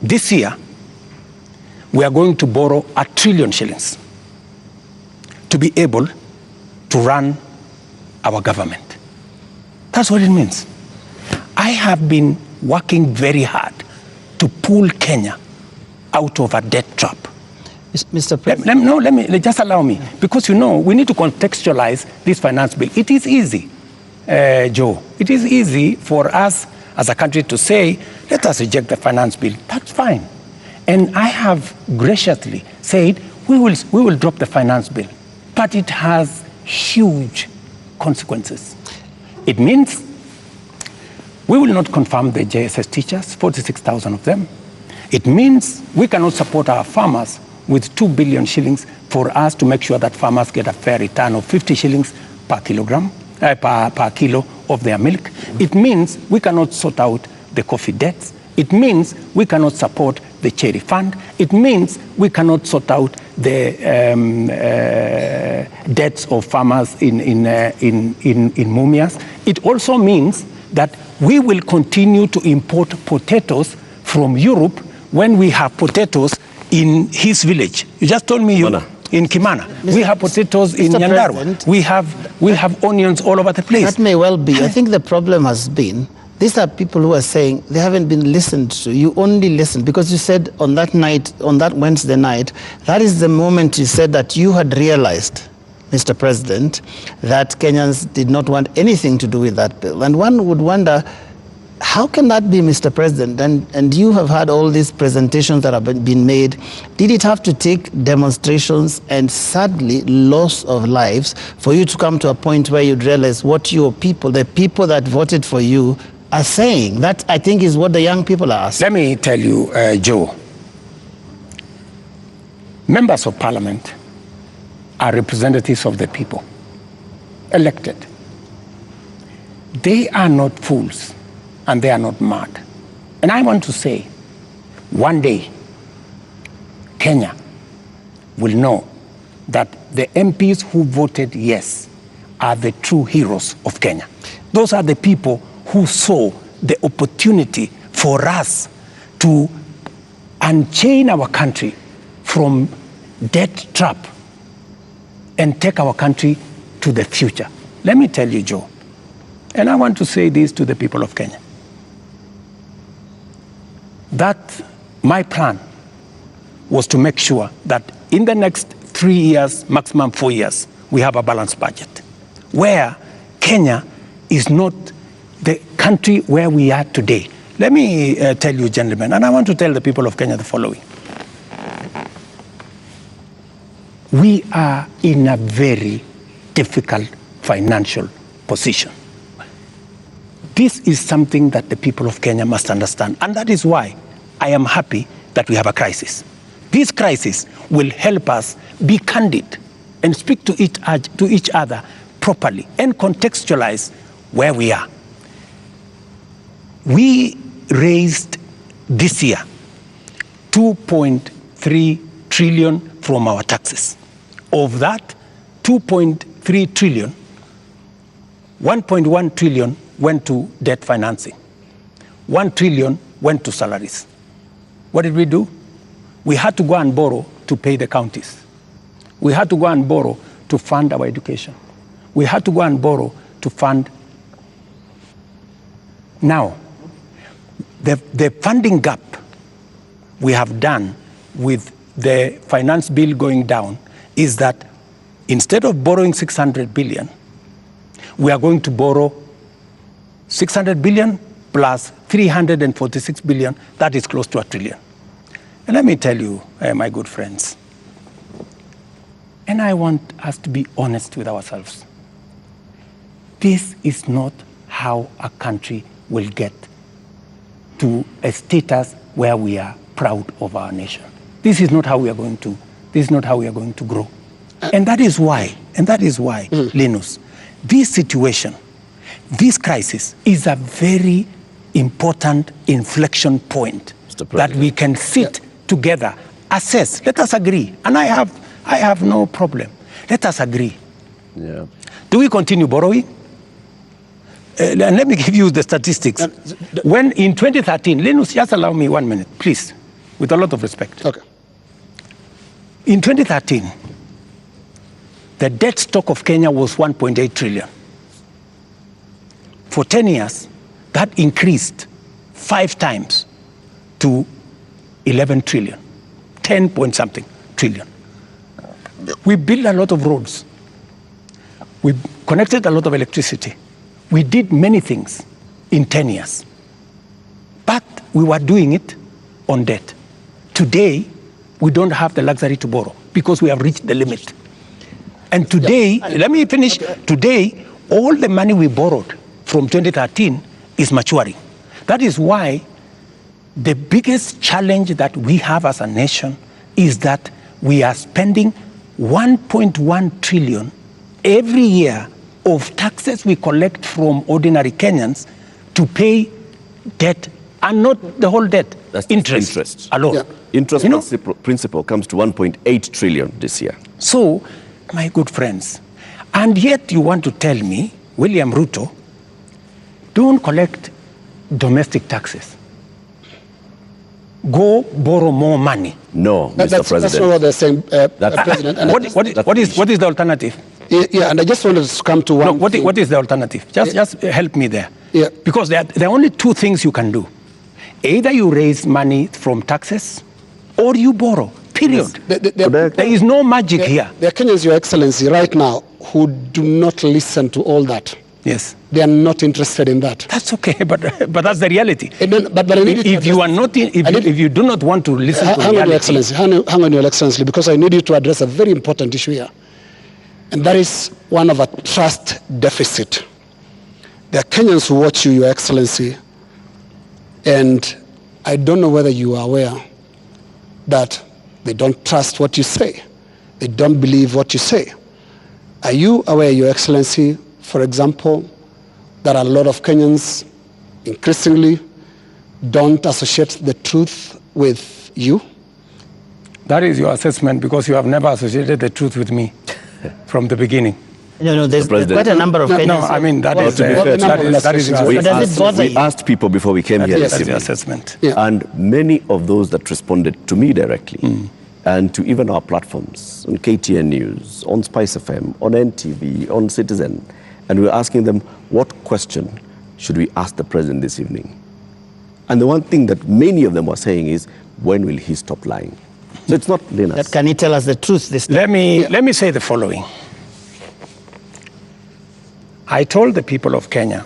this year we are going to borrow 1 trillion shillings to be able to run our government. That's what it means. I have been working very hard to pull Kenya out of a debt trap. Mr. President. Let me just allow me, because we need to contextualize this finance bill. It is easy, Joe. It is easy for us as a country to say, let us reject the finance bill. That's fine. And I have graciously said, we will drop the finance bill. But it has huge consequences. It means we will not confirm the JSS teachers, 46,000 of them. It means we cannot support our farmers with 2 billion shillings for us to make sure that farmers get a fair return of 50 shillings per kilogram, per kilo of their milk. It means we cannot sort out the coffee debts. It means we cannot support the cherry fund. It means we cannot sort out the debts of farmers in Mumias. It also means that we will continue to import potatoes from Europe when we have potatoes in his village. You just told me in Kimana. We have potatoes in Nyandarua. We have onions all over the place. That may well be. I think the problem has been, these are people who are saying they haven't been listened to. You only listened because you said on that night, on that Wednesday night, that is the moment you said that you had realized, Mr. President, that Kenyans did not want anything to do with that bill. And one would wonder, how can that be, Mr. President? And you have had all these presentations that have been made. Did it have to take demonstrations and sadly loss of lives for you to come to a point where you'd realize what your people, the people that voted for you, are saying? That, I think, is what the young people are asking. Let me tell you, Joe, members of parliament are representatives of the people, elected. They are not fools. And they are not mad. And I want to say, one day, Kenya will know that the MPs who voted yes are the true heroes of Kenya. Those are the people who saw the opportunity for us to unchain our country from debt trap and take our country to the future. Let me tell you, Joe, and I want to say this to the people of Kenya, that my plan was to make sure that in the next 3 years, maximum 4 years, we have a balanced budget, where Kenya is not the country where we are today. Let me tell you, gentlemen, and I want to tell the people of Kenya the following. We are in a very difficult financial position. This is something that the people of Kenya must understand. And that is why I am happy that we have a crisis. This crisis will help us be candid and speak to each other properly and contextualize where we are. We raised this year 2.3 trillion from our taxes. Of that 2.3 trillion, 1.1 trillion went to debt financing. 1 trillion went to salaries. What did we do? We had to go and borrow to pay the counties. We had to go and borrow to fund our education. We had to go and borrow to fund. Now, the funding gap we have done with the finance bill going down is that instead of borrowing 600 billion, we are going to borrow 600 billion plus 346 billion. That is close to $1 trillion. And let me tell you, my good friends, and I want us to be honest with ourselves. This is not how a country will get to a status where we are proud of our nation. This is not how we are going to. This is not how we are going to grow. And that is why, Linus, this situation, this crisis is a very important inflection point that we can sit together, assess. Let us agree. And I have no problem. Let us agree. Yeah. Do we continue borrowing? And let me give you the statistics. When in 2013, Linus, just allow me 1 minute, please, with a lot of respect. Okay. In 2013, the debt stock of Kenya was 1.8 trillion. For 10 years, that increased 5 times to 11 trillion, 10 point something trillion. We built a lot of roads. We connected a lot of electricity. We did many things in 10 years. But we were doing it on debt. Today, we don't have the luxury to borrow because we have reached the limit. And today, let me finish. Today, all the money we borrowed from 2013 is maturing. That is why the biggest challenge that we have as a nation is that we are spending 1.1 trillion every year of taxes we collect from ordinary Kenyans to pay debt, and not the whole debt. That's interest alone. Yeah. Interest principal comes to 1.8 trillion this year. So, my good friends, and yet you want to tell me, William Ruto, don't collect domestic taxes. Go borrow more money. No, Mr. President. That's not what they're saying, President. And what is the alternative? Yeah, and I just wanted to come to one. No, what is the alternative? Just help me there. Yeah. Because there are only two things you can do. Either you raise money from taxes or you borrow, period. Yes. There is no magic here. There are Kenyans, Your Excellency, right now who do not listen to all that. Yes. They are not interested in that. That's okay, but that's the reality. But I need if you are not, if you do not want to listen to reality. Hang on, Your Excellency. Hang on, Your Excellency, because I need you to address a very important issue here. And that is one of a trust deficit. There are Kenyans who watch you, Your Excellency, and I don't know whether you are aware that they don't trust what you say. They don't believe what you say. Are you aware, Your Excellency, for example, that a lot of Kenyans increasingly don't associate the truth with you? That is your assessment because you have never associated the truth with me from the beginning. No, there's quite a number of Kenyans. No, I mean, that is we asked people before we came here. That's the assessment. Yeah. And many of those that responded to me directly and to even our platforms, on KTN News, on Spice FM, on NTV, on Citizen, and we were asking them, what question should we ask the president this evening? And the one thing that many of them were saying is, when will he stop lying? So it's not Linus. Can he tell us the truth this time? Let me say the following. I told the people of Kenya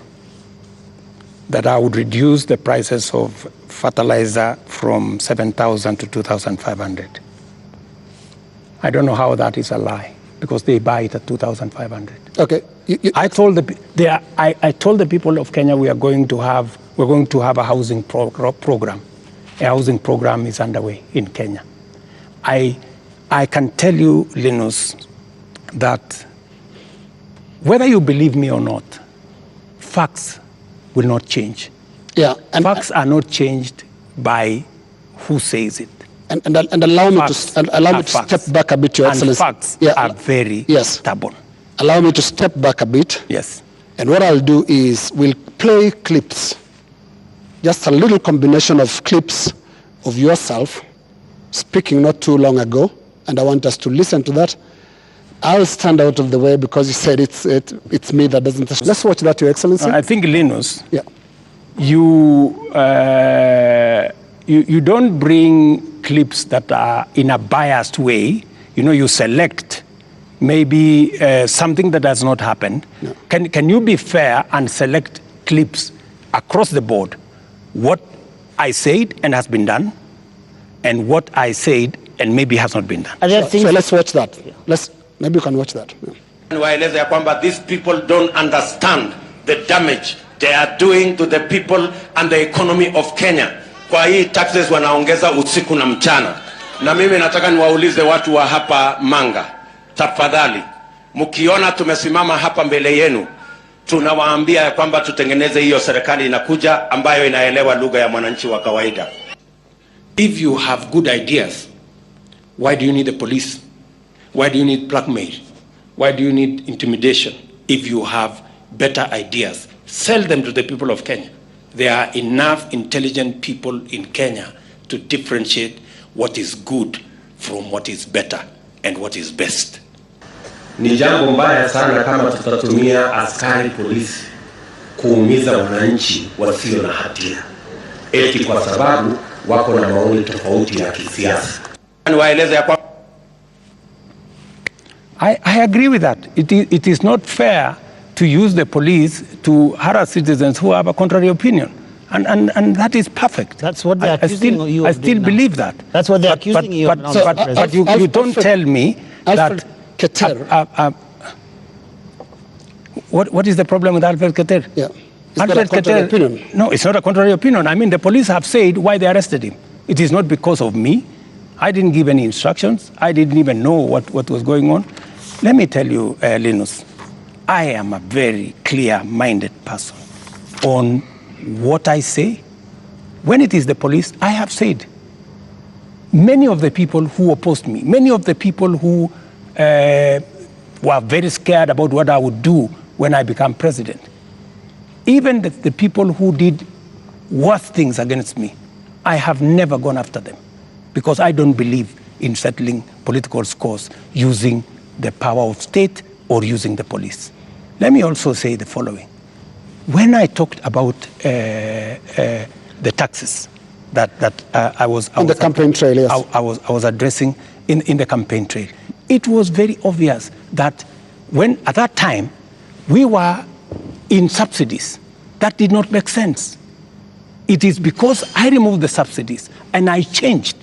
that I would reduce the prices of fertilizer from 7,000 to 2,500. I don't know how that is a lie, because they buy it at 2,500. Okay. I told the people of Kenya we're going to have a housing program. A housing program is underway in Kenya. I can tell you, Linus, that Whether you believe me or not, facts will not change. Yeah, and facts are not changed by who says it. And allow me to step back a bit, Your Excellency. And facts are very stubborn. Allow me to step back a bit. Yes. And what I'll do is we'll play clips, just a little combination of clips of yourself speaking not too long ago, and I want us to listen to that. I'll stand out of the way because you said it's me that doesn't. Let's watch that, Your Excellency. I think, Linus, yeah. You don't bring clips that are in a biased way. You know, you select maybe something that has not happened. No. Can you be fair and select clips across the board? What I said and has been done, and what I said and maybe has not been done. So let's watch that. Maybe you can watch that. Waeleza ya kwamba these people don't understand the damage they are doing to the people and the economy of Kenya. Kwa hii taxes wanaongeza usiku na mchana. Na mimi nataka niwaulize watu wa hapa Manga, tafadhali, mkiona tumesimama hapa mbele yenu, tunawaambia ya kwamba tutengeneze hiyo serikali inakuja ambayo inaelewa lugha ya mwananchi wa kawaida. If you have good ideas, why do you need the police? Why do you need blackmail? Why do you need intimidation? If you have better ideas, sell them to the people of Kenya. There are enough intelligent people in Kenya to differentiate what is good from what is better and what is best. Ni jambo mbaya sana kama tutatumia askari polisi kuumiza wananchi wasio na hatia, eti kwa sababu wako na maoni tofauti ya kisiasa. Waeleza ya kwamba I agree with that. It is not fair to use the police to harass citizens who have a contrary opinion. And that is perfect. That's what they're accusing you of. I still believe that. That's what they're accusing you of. But you don't tell me that... What is the problem with Alfred Keter? Yeah. Is that a contrary opinion? No, it's not a contrary opinion. I mean, the police have said why they arrested him. It is not because of me. I didn't give any instructions. I didn't even know what was going on. Let me tell you, Linus, I am a very clear-minded person on what I say. When it is the police, I have said, many of the people who opposed me, many of the people who were very scared about what I would do when I become president, even the people who did worse things against me, I have never gone after them because I don't believe in settling political scores using the power of state or using the police. Let me also say the following. When I talked about the taxes that I was on the campaign trail, yes. I was addressing in the campaign trail, it was very obvious that when at that time we were in subsidies, that did not make sense. It is because I removed the subsidies and I changed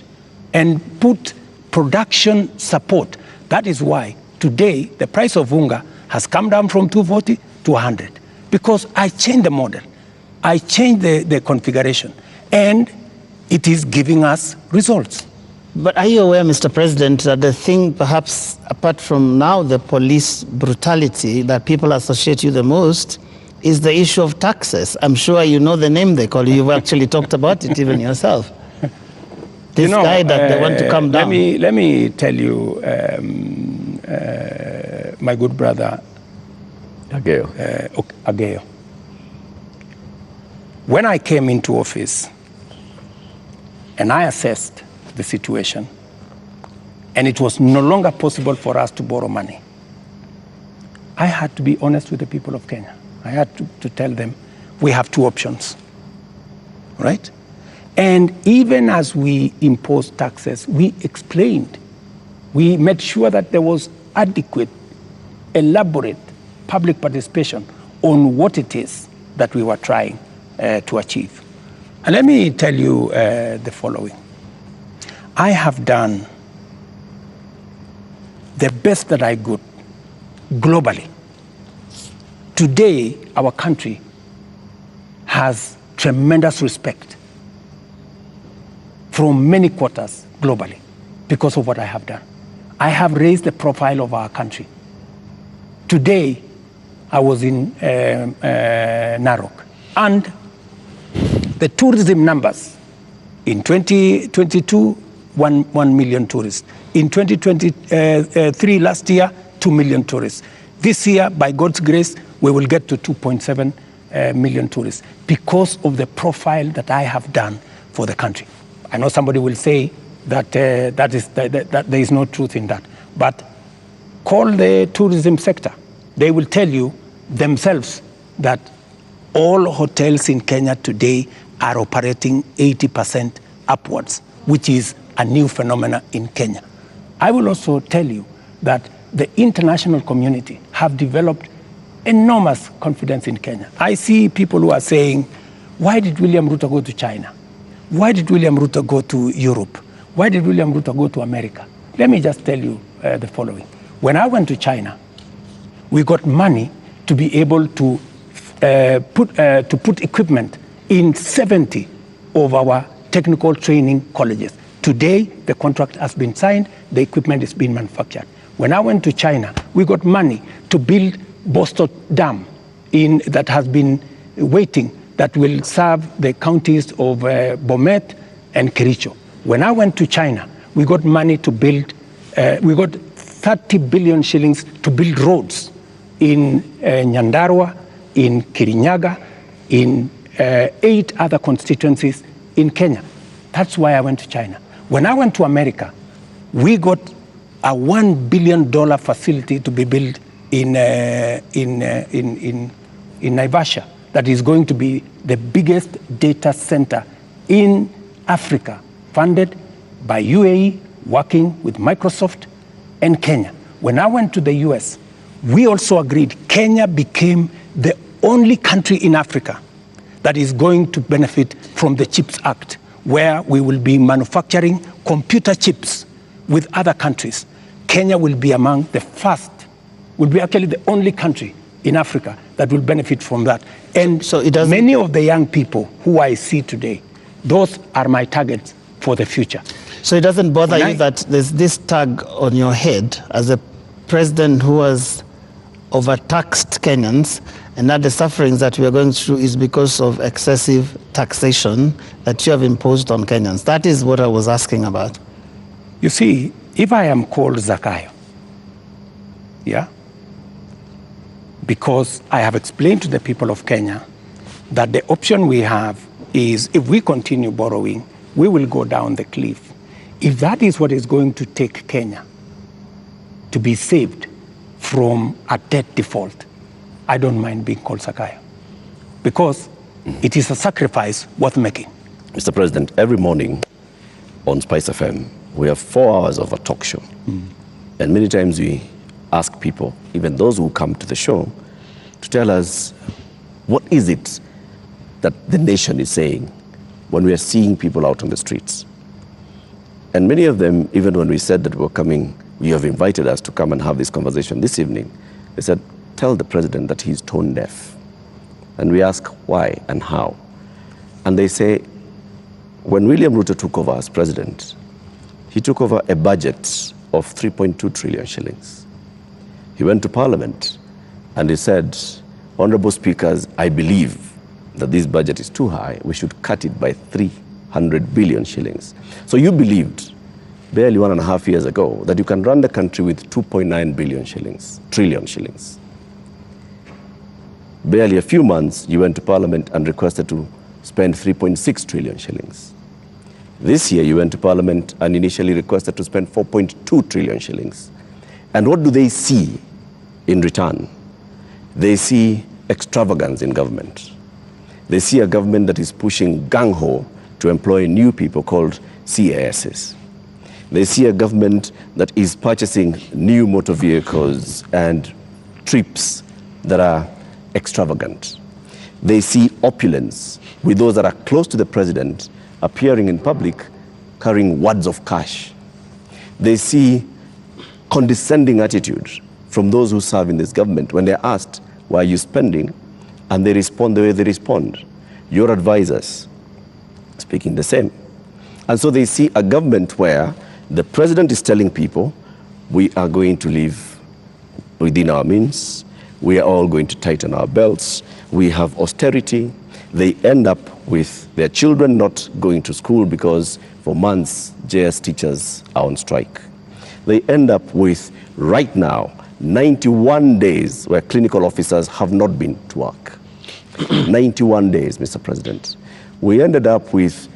and put production support. That is why today the price of unga has come down from 240 to 100 because I changed the model. I changed the configuration and it is giving us results. But are you aware, Mr. President, that the thing perhaps apart from now the police brutality that people associate you the most is the issue of taxes? I'm sure you know the name they call you. You've actually talked about it even yourself. This guy that they want to come down. Let me tell you, my good brother, Ageo. When I came into office and I assessed the situation, and it was no longer possible for us to borrow money, I had to be honest with the people of Kenya. I had to tell them we have two options, right? And even as we imposed taxes, we explained, we made sure that there was adequate, elaborate public participation on what it is that we were trying to achieve. And let me tell you the following. I have done the best that I could globally. Today, our country has tremendous respect from many quarters globally because of what I have done. I have raised the profile of our country. Today, I was in Narok. And the tourism numbers in 2022, 1 million tourists. In 2023, last year, 2 million tourists. This year, by God's grace, we will get to 2.7 million tourists because of the profile that I have done for the country. I know somebody will say that, that there is no truth in that. But call the tourism sector. They will tell you themselves that all hotels in Kenya today are operating 80% upwards, which is a new phenomenon in Kenya. I will also tell you that the international community have developed enormous confidence in Kenya. I see people who are saying, why did William Ruto go to China? Why did William Ruto go to Europe? Why did William Ruto go to America? Let me just tell you the following. When I went to China, we got money to be able to put equipment in 70 of our technical training colleges. Today, the contract has been signed, the equipment is being manufactured. When I went to China, we got money to build Bosto Dam that has been waiting, that will serve the counties of Bomet and Kericho. When I went to China, we got money to build, we got 30 billion shillings to build roads in Nyandarua, in Kirinyaga, in 8 other constituencies in Kenya. That's why I went to China. When I went to America, we got a $1 billion facility to be built in Naivasha that is going to be the biggest data center in Africa, funded by UAE, working with Microsoft and Kenya. When I went to the US, we also agreed Kenya became the only country in Africa that is going to benefit from the CHIPS Act, where we will be manufacturing computer chips with other countries. Kenya will be among the first, will be actually the only country in Africa that will benefit from that. And so many of the young people who I see today, those are my targets for the future. So it doesn't bother you that there's this tag on your head as a president who has overtaxed Kenyans, and that the sufferings that we are going through is because of excessive taxation that you have imposed on Kenyans? That is what I was asking about. You see, if I am called Zakayo, yeah, because I have explained to the people of Kenya that the option we have is, if we continue borrowing, we will go down the cliff. If that is what is going to take Kenya to be saved from a debt default, I don't mind being called Zakayo, because it is a sacrifice worth making. Mr. President, every morning on Spice FM, we have 4 hours of a talk show. And many times we ask people, even those who come to the show, to tell us what is it that the nation is saying when we are seeing people out on the streets. And many of them, even when we said that we're coming, you have invited us to come and have this conversation this evening, they said, tell the president that he's tone deaf. And we ask why and how. And they say, when William Ruto took over as president, he took over a budget of 3.2 trillion shillings. He went to Parliament and he said, Honorable Speakers, I believe that this budget is too high. We should cut it by 300 billion shillings. So you believed barely 1.5 years ago that you can run the country with 2.9 billion shillings, trillion shillings. Barely a few months, you went to Parliament and requested to spend 3.6 trillion shillings. This year, you went to Parliament and initially requested to spend 4.2 trillion shillings. And what do they see in return? They see extravagance in government. They see a government that is pushing gung-ho to employ new people called CASs. They see a government that is purchasing new motor vehicles and trips that are extravagant. They see opulence with those that are close to the president appearing in public carrying wads of cash. They see condescending attitude from those who serve in this government when they're asked, why are you spending? And they respond the way they respond. Your advisors speaking the same. And so they see a government where the president is telling people, we are going to live within our means. we are all going to tighten our belts. We have austerity. They end up with their children not going to school because for months JS teachers are on strike. They end up with, right now, 91 days where clinical officers have not been to work. 91 days, Mr. President. We ended up with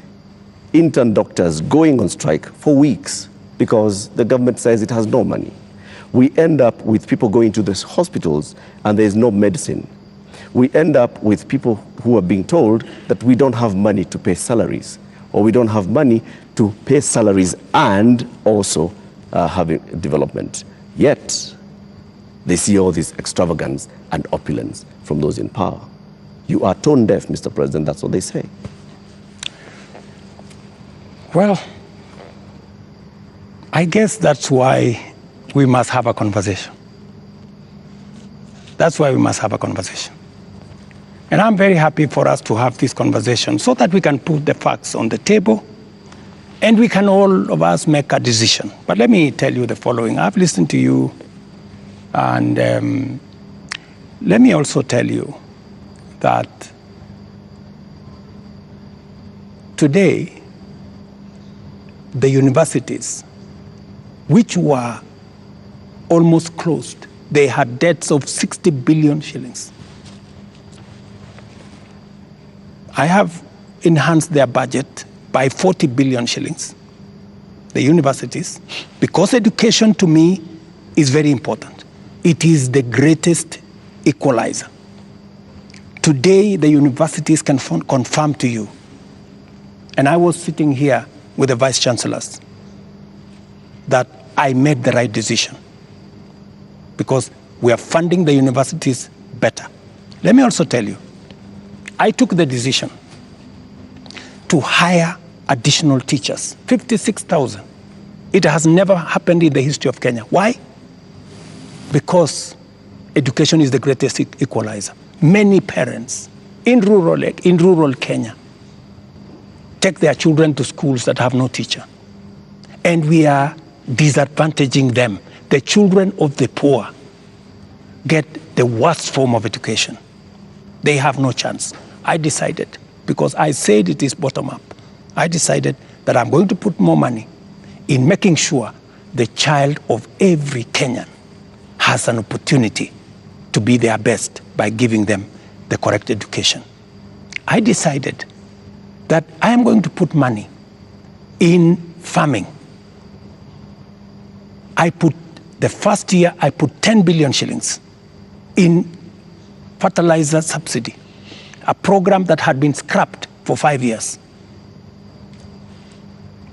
intern doctors going on strike for weeks because the government says it has no money. We end up with people going to the hospitals and there is no medicine. We end up with people who are being told that we don't have money to pay salaries, or we don't have money to pay salaries and also have development. Yet, they see all this extravagance and opulence from those in power. You are tone deaf, Mr. President, that's what they say. Well, I guess that's why we must have a conversation. That's why we must have a conversation. And I'm very happy for us to have this conversation so that we can put the facts on the table and we can all of us make a decision. But let me tell you the following. I've listened to you, and let me also tell you that today, the universities, which were almost closed, they had debts of 60 billion shillings. I have enhanced their budget by 40 billion shillings, the universities, because education to me is very important. It is the greatest equalizer. Today, the universities can confirm to you, and I was sitting here with the vice chancellors, that I made the right decision because we are funding the universities better. Let me also tell you, I took the decision to hire additional teachers, 56,000. It has never happened in the history of Kenya. Why? Because education is the greatest equalizer. Many parents in rural Kenya take their children to schools that have no teacher. And we are disadvantaging them. The children of the poor get the worst form of education. They have no chance. I decided, because I said it is bottom up, I decided that I'm going to put more money in making sure the child of every Kenyan has an opportunity to be their best by giving them the correct education. I decided that I am going to put money in farming. The first year, I put 10 billion shillings in fertilizer subsidy, a program that had been scrapped for 5 years.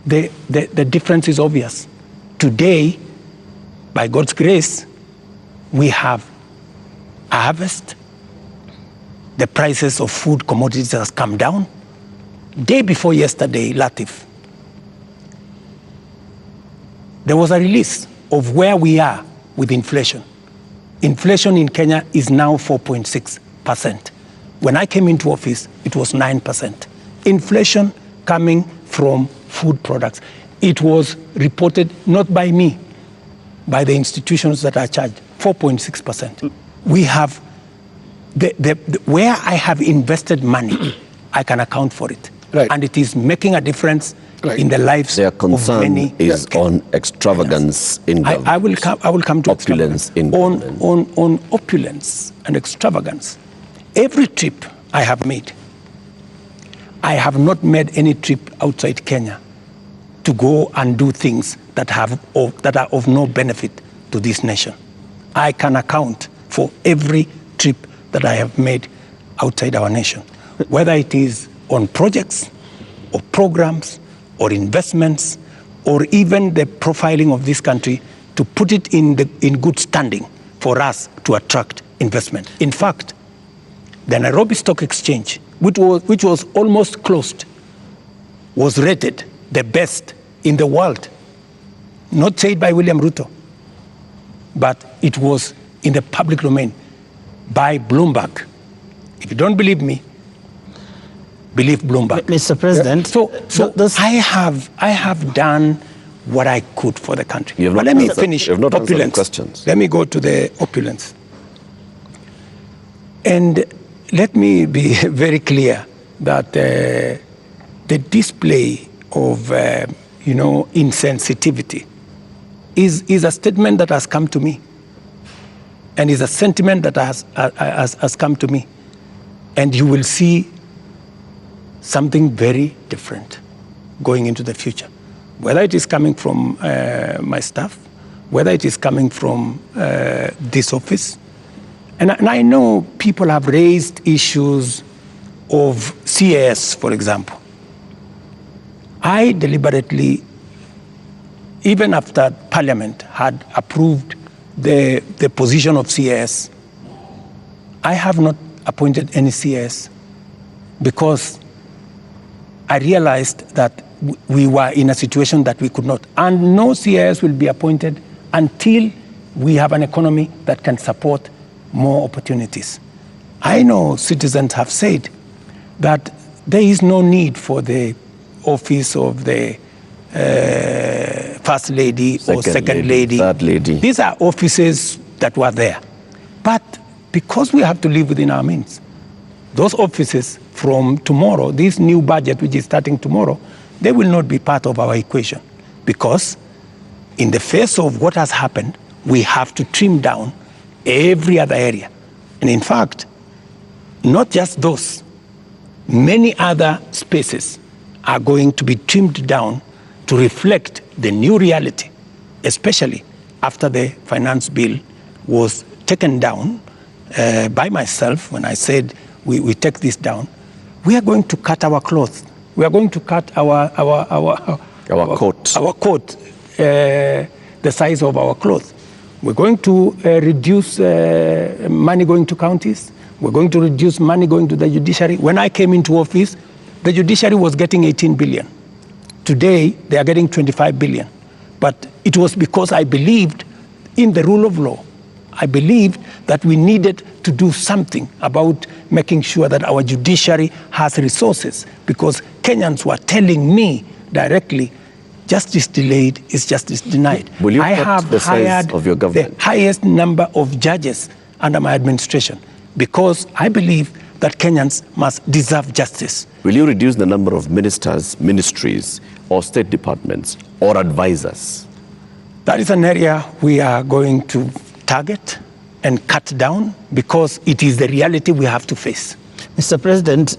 The difference is obvious. Today, by God's grace, we have a harvest. The prices of food commodities has come down. Day before yesterday, Latif, there was a release of where we are with inflation. Inflation in Kenya is now 4.6%. When I came into office, it was 9%. Inflation coming from food products. It was reported not by me, by the institutions that are charged, 4.6%. We have, where I have invested money, I can account for it. Right. And it is making a difference in the lives Their of many. concern is on extravagance in government. I will come to opulence in government. On opulence and extravagance. Every trip I have made, I have not made any trip outside Kenya to go and do things that are of no benefit to this nation. I can account for every trip that I have made outside our nation, whether it is on projects or programs or investments or even the profiling of this country to put it in good standing for us to attract investment. In fact, the Nairobi Stock Exchange, which was almost closed, was rated the best in the world. Not said by William Ruto, but it was in the public domain by Bloomberg. If you don't believe me, believe Bloomberg. Mr. President, So I have done what I could for the country. You have But not let me answered- finish you have not answered the opulence. questions. Let me go to the opulence. And let me be very clear that the display of, insensitivity is a statement that has come to me, and is a sentiment that has come to me. And you will see something very different going into the future. Whether it is coming from my staff, whether it is coming from this office. And I know people have raised issues of CAS, for example. I deliberately, even after Parliament had approved the position of CAS, I have not appointed any CAS because I realized that we were in a situation that we could not. And no CAS will be appointed until we have an economy that can support more opportunities. I know citizens have said that there is no need for the office of the First Lady or Second Lady. Third Lady. These are offices that were there. But because we have to live within our means, those offices from tomorrow, this new budget which is starting tomorrow, they will not be part of our equation. Because in the face of what has happened, we have to trim down every other area. And in fact, not just those, many other spaces are going to be trimmed down to reflect the new reality, especially after the finance bill was taken down by myself when I said we take this down. We are going to cut our cloth. We are going to cut our coat. Our coat, the size of our cloth. We're going to reduce money going to counties. We're going to reduce money going to the judiciary. When I came into office, the judiciary was getting 18 billion. Today, they are getting 25 billion. But it was because I believed in the rule of law. I believed that we needed to do something about making sure that our judiciary has resources, because Kenyans were telling me directly, justice delayed is justice denied. Will you I cut have the size hired of your government? the highest number of judges under my administration because I believe that Kenyans must deserve justice. Will you reduce the number of ministers, ministries, or state departments, or advisors? That is an area we are going to target and cut down because it is the reality we have to face. Mr. President,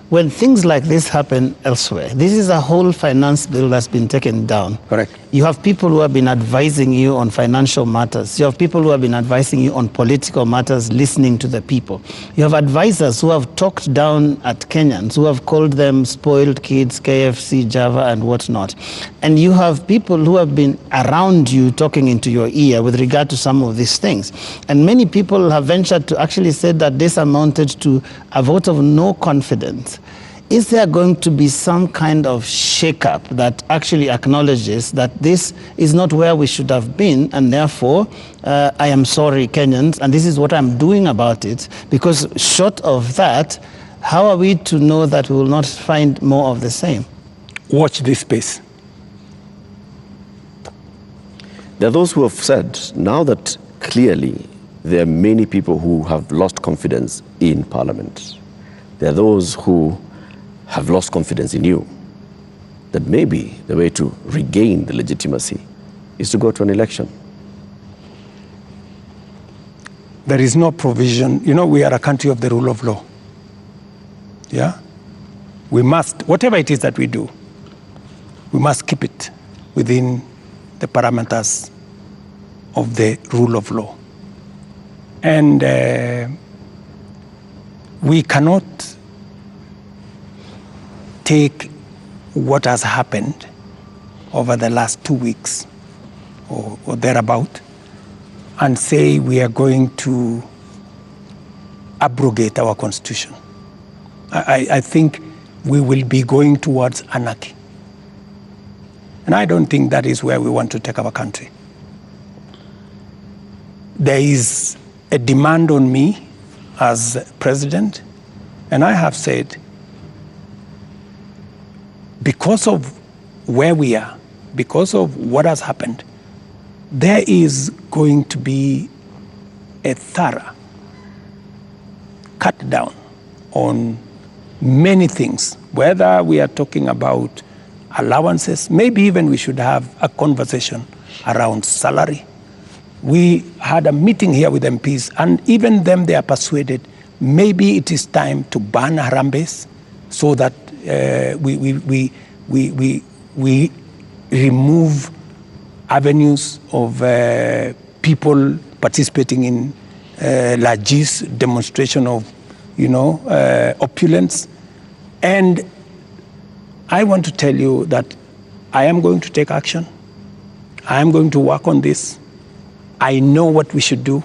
when things like this happen elsewhere, this is a whole finance bill that's been taken down. Correct. You have people who have been advising you on financial matters. You have people who have been advising you on political matters, listening to the people. You have advisors who have talked down at Kenyans, who have called them spoiled kids, KFC, Java, and whatnot. And you have people who have been around you talking into your ear with regard to some of these things. And many people have ventured to actually say that this amounted to a vote of no confidence. Is there going to be some kind of shake-up that actually acknowledges that this is not where we should have been, and therefore, I am sorry, Kenyans, and this is what I'm doing about it? Because short of that, how are we to know that we will not find more of the same? Watch this space. There are those who have said, now that clearly there are many people who have lost confidence in Parliament, there are those who have lost confidence in you, that maybe the way to regain the legitimacy is to go to an election. There is no provision. You know, we are a country of the rule of law. Yeah? We must, whatever it is that we do, we must keep it within the parameters of the rule of law. And we cannot take what has happened over the last 2 weeks or thereabout and say we are going to abrogate our constitution. I think we will be going towards anarchy. And I don't think that is where we want to take our country. There is a demand on me as president, and I have said, because of where we are, because of what has happened, there is going to be a thorough cut down on many things, whether we are talking about allowances, maybe even we should have a conversation around salary. We had a meeting here with MPs, and even them, they are persuaded maybe it is time to ban Harambes so that we remove avenues of people participating in largesse demonstration of, opulence. And I want to tell you that I am going to take action. I am going to work on this. I know what we should do,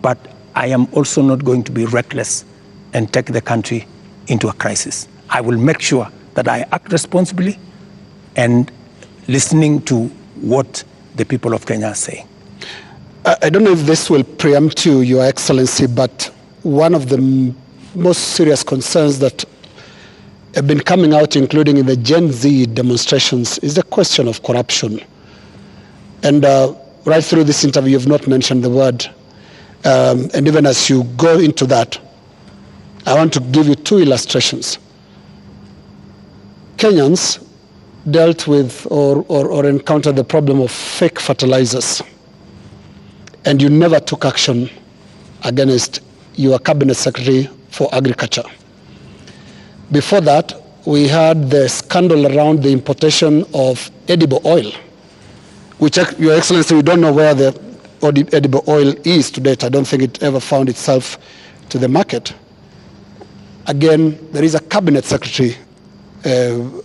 but I am also not going to be reckless and take the country into a crisis. I will make sure that I act responsibly and listening to what the people of Kenya are saying. I don't know if this will preempt you, Your Excellency, but one of the most serious concerns that have been coming out, including in the Gen Z demonstrations, is the question of corruption. And right through this interview, you've not mentioned the word. And even as you go into that, I want to give you two illustrations. Kenyans dealt with or encountered the problem of fake fertilizers, and you never took action against your cabinet secretary for agriculture. Before that, we had the scandal around the importation of edible oil, which, Your Excellency, we don't know where the edible oil is to date. I don't think it ever found itself to the market. Again, there is a cabinet secretary in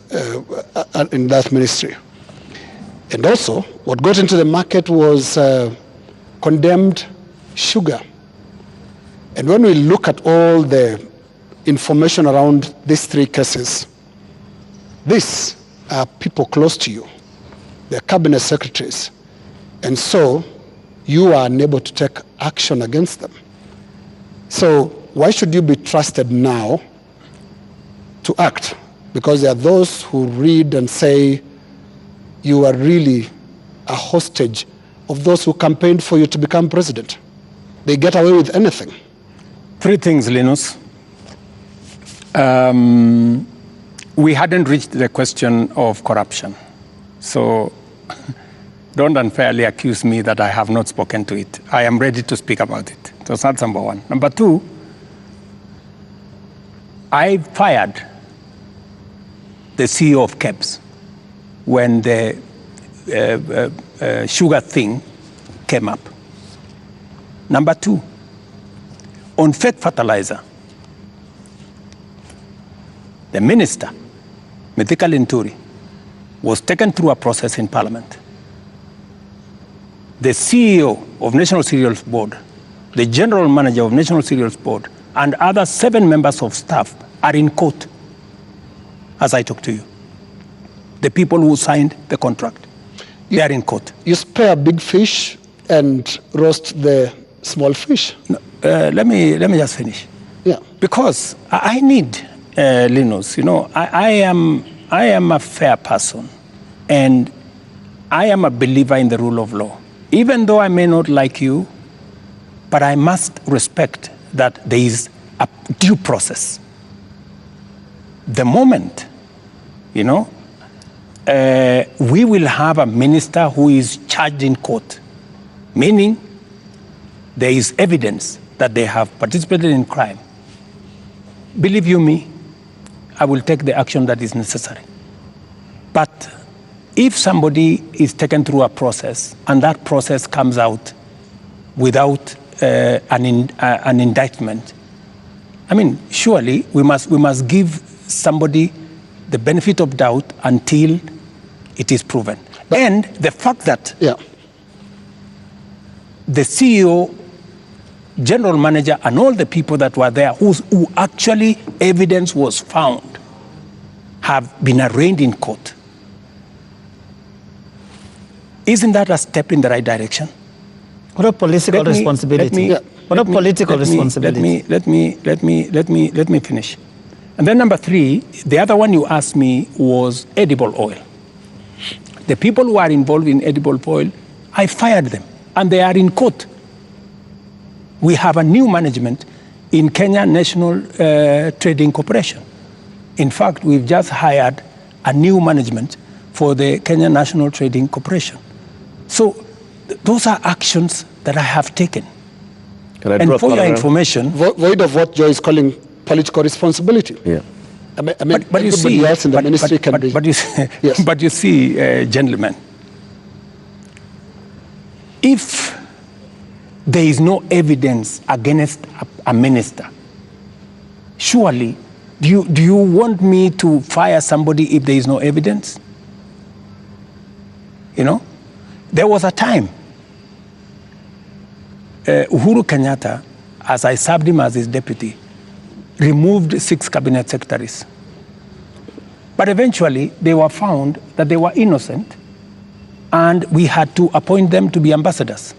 that ministry. And also, what got into the market was condemned sugar. And when we look at all the information around these three cases, these are people close to you. They're cabinet secretaries. And so you are unable to take action against them. So why should you be trusted now to act? Because there are those who read and say you are really a hostage of those who campaigned for you to become president. They get away with anything. Three things, Linus. We hadn't reached the question of corruption. So don't unfairly accuse me that I have not spoken to it. I am ready to speak about it. So that's number one. Number two, I fired the CEO of KEBS when the sugar thing came up. Number two, on fake fertilizer, the minister, Mithika Linturi, was taken through a process in Parliament. The CEO of National Cereals Board, the general manager of National Cereals Board, and other 7 members of staff are in court as I talk to you. The people who signed the contract, they are in court. You spare big fish and roast the small fish. No, let me just finish. Yeah. Because I need, Linus, I am a fair person, and I am a believer in the rule of law. Even though I may not like you, but I must respect that there is a due process. The moment, we will have a minister who is charged in court, meaning there is evidence that they have participated in crime. Believe you me, I will take the action that is necessary. But if somebody is taken through a process and that process comes out without an indictment, surely we must give somebody the benefit of doubt until it is proven. And the fact that the CEO, general manager, and all the people that were there who actually evidence was found have been arraigned in court. Isn't that a step in the right direction? What a political responsibility. What a political responsibility. Let me finish. And then number 3, the other one you asked me was edible oil. The people who are involved in edible oil, I fired them, and they are in court. We have a new management in Kenya National Trading Corporation. In fact, we've just hired a new management for the Kenya National Trading Corporation. So those are actions that I have taken. And for your information... Void of what Joe is calling political responsibility. Yeah. But you see, else in the ministry can be... Yes. But you see, gentlemen, if there is no evidence against a minister, surely, do you want me to fire somebody if there is no evidence? You know, there was a time, Uhuru Kenyatta, as I served him as his deputy, removed 6 cabinet secretaries. But eventually, they were found that they were innocent, and we had to appoint them to be ambassadors.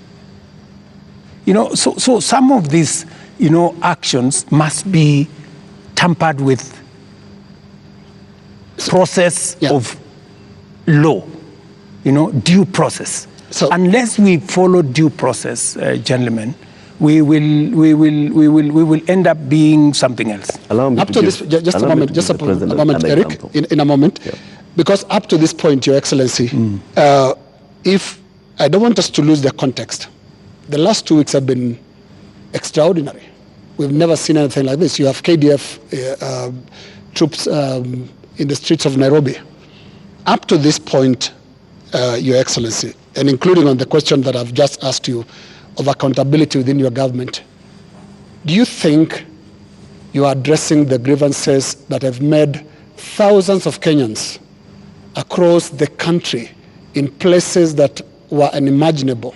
You know, so some of these, you know, actions must be tampered with process of law, you know, due process. So unless we follow due process, gentlemen, we will end up being something else. Up to this, just a moment, Eric, in a moment, because up to this point, Your Excellency, if I don't want us to lose the context, the last 2 weeks have been extraordinary. We've never seen anything like this. You have KDF troops in the streets of Nairobi. Up to this point, Your Excellency, and including on the question that I've just asked you of accountability within your government, do you think you are addressing the grievances that have made thousands of Kenyans across the country in places that were unimaginable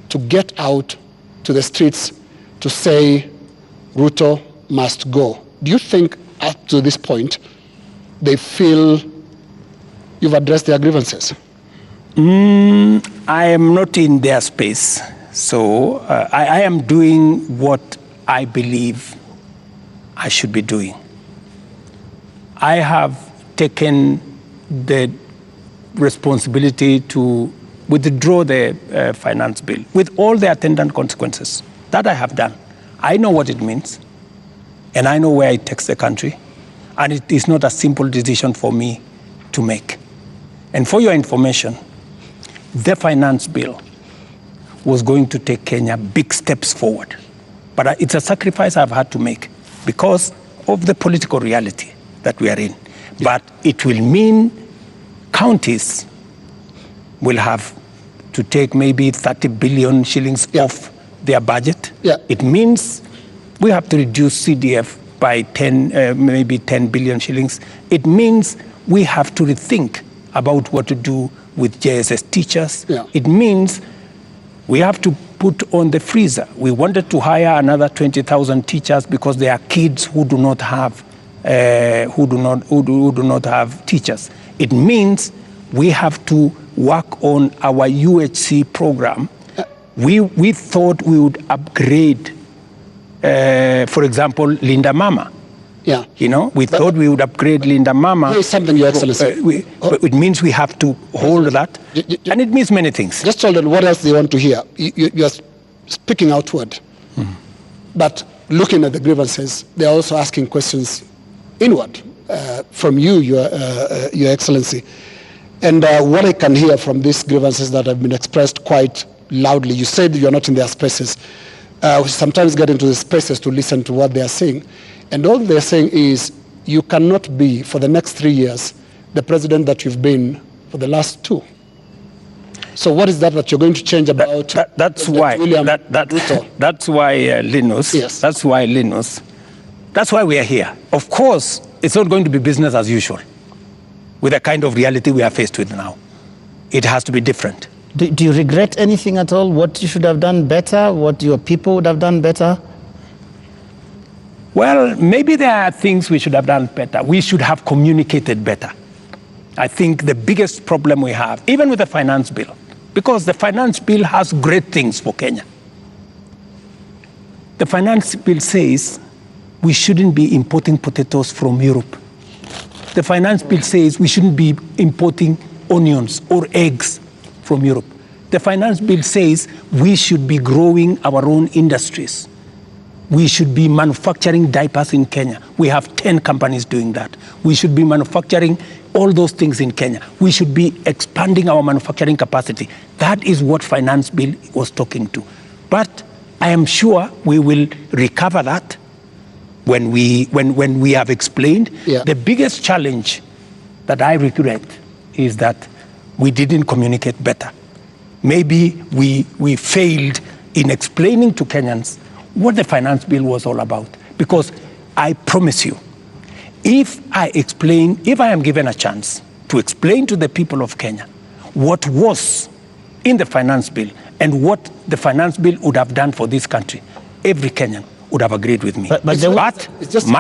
to get out to the streets to say Ruto must go? Do you think up to this point they feel you've addressed their grievances? I am not in their space, so I am doing what I believe I should be doing. I have taken the responsibility to withdraw the finance bill with all the attendant consequences. That I have done. I know what it means, and I know where it takes the country, and it is not a simple decision for me to make. And for your information, the finance bill was going to take Kenya big steps forward. But it's a sacrifice I've had to make because of the political reality that we are in. But it will mean counties will have to take maybe 30 billion shillings off their budget. It means we have to reduce CDF by maybe 10 billion shillings. It means we have to rethink about what to do with JSS teachers. It means we have to put on the freezer. We wanted to hire another 20,000 teachers because there are kids who do not have who do not have teachers. It means we have to work on our UHC program. We thought we would upgrade, for example, Linda Mama. You know, we thought we would upgrade Linda Mama. Here's something, Your Excellency. It means we have to hold that, and it means many things. Just told them what else they want to hear. You are speaking outward, but looking at the grievances, they are also asking questions inward from you, Your Excellency. And what I can hear from these grievances that have been expressed quite loudly, you said you are not in their spaces. We sometimes get into the spaces to listen to what they are saying. And all they're saying is you cannot be, for the next 3 years, the president that you've been for the last 2. So what is that you're going to change about? That's why Linus. Yes. That's why Linus. That's why we are here. Of course, it's not going to be business as usual with the kind of reality we are faced with now. It has to be different. Do you regret anything at all? What you should have done better? What your people would have done better? Well, maybe there are things we should have done better. We should have communicated better. I think the biggest problem we have, even with the finance bill, because the finance bill has great things for Kenya. The finance bill says we shouldn't be importing potatoes from Europe. The finance bill says we shouldn't be importing onions or eggs from Europe. The finance bill says we should be growing our own industries. We should be manufacturing diapers in Kenya. We have 10 companies doing that. We should be manufacturing all those things in Kenya. We should be expanding our manufacturing capacity. That is what Finance Bill was talking to. But I am sure we will recover that when we have explained. Yeah. The biggest challenge that I regret is that we didn't communicate better. Maybe we failed in explaining to Kenyans what the Finance Bill was all about. Because I promise you, if I am given a chance to explain to the people of Kenya what was in the Finance Bill and what the Finance Bill would have done for this country, every Kenyan would have agreed with me. But my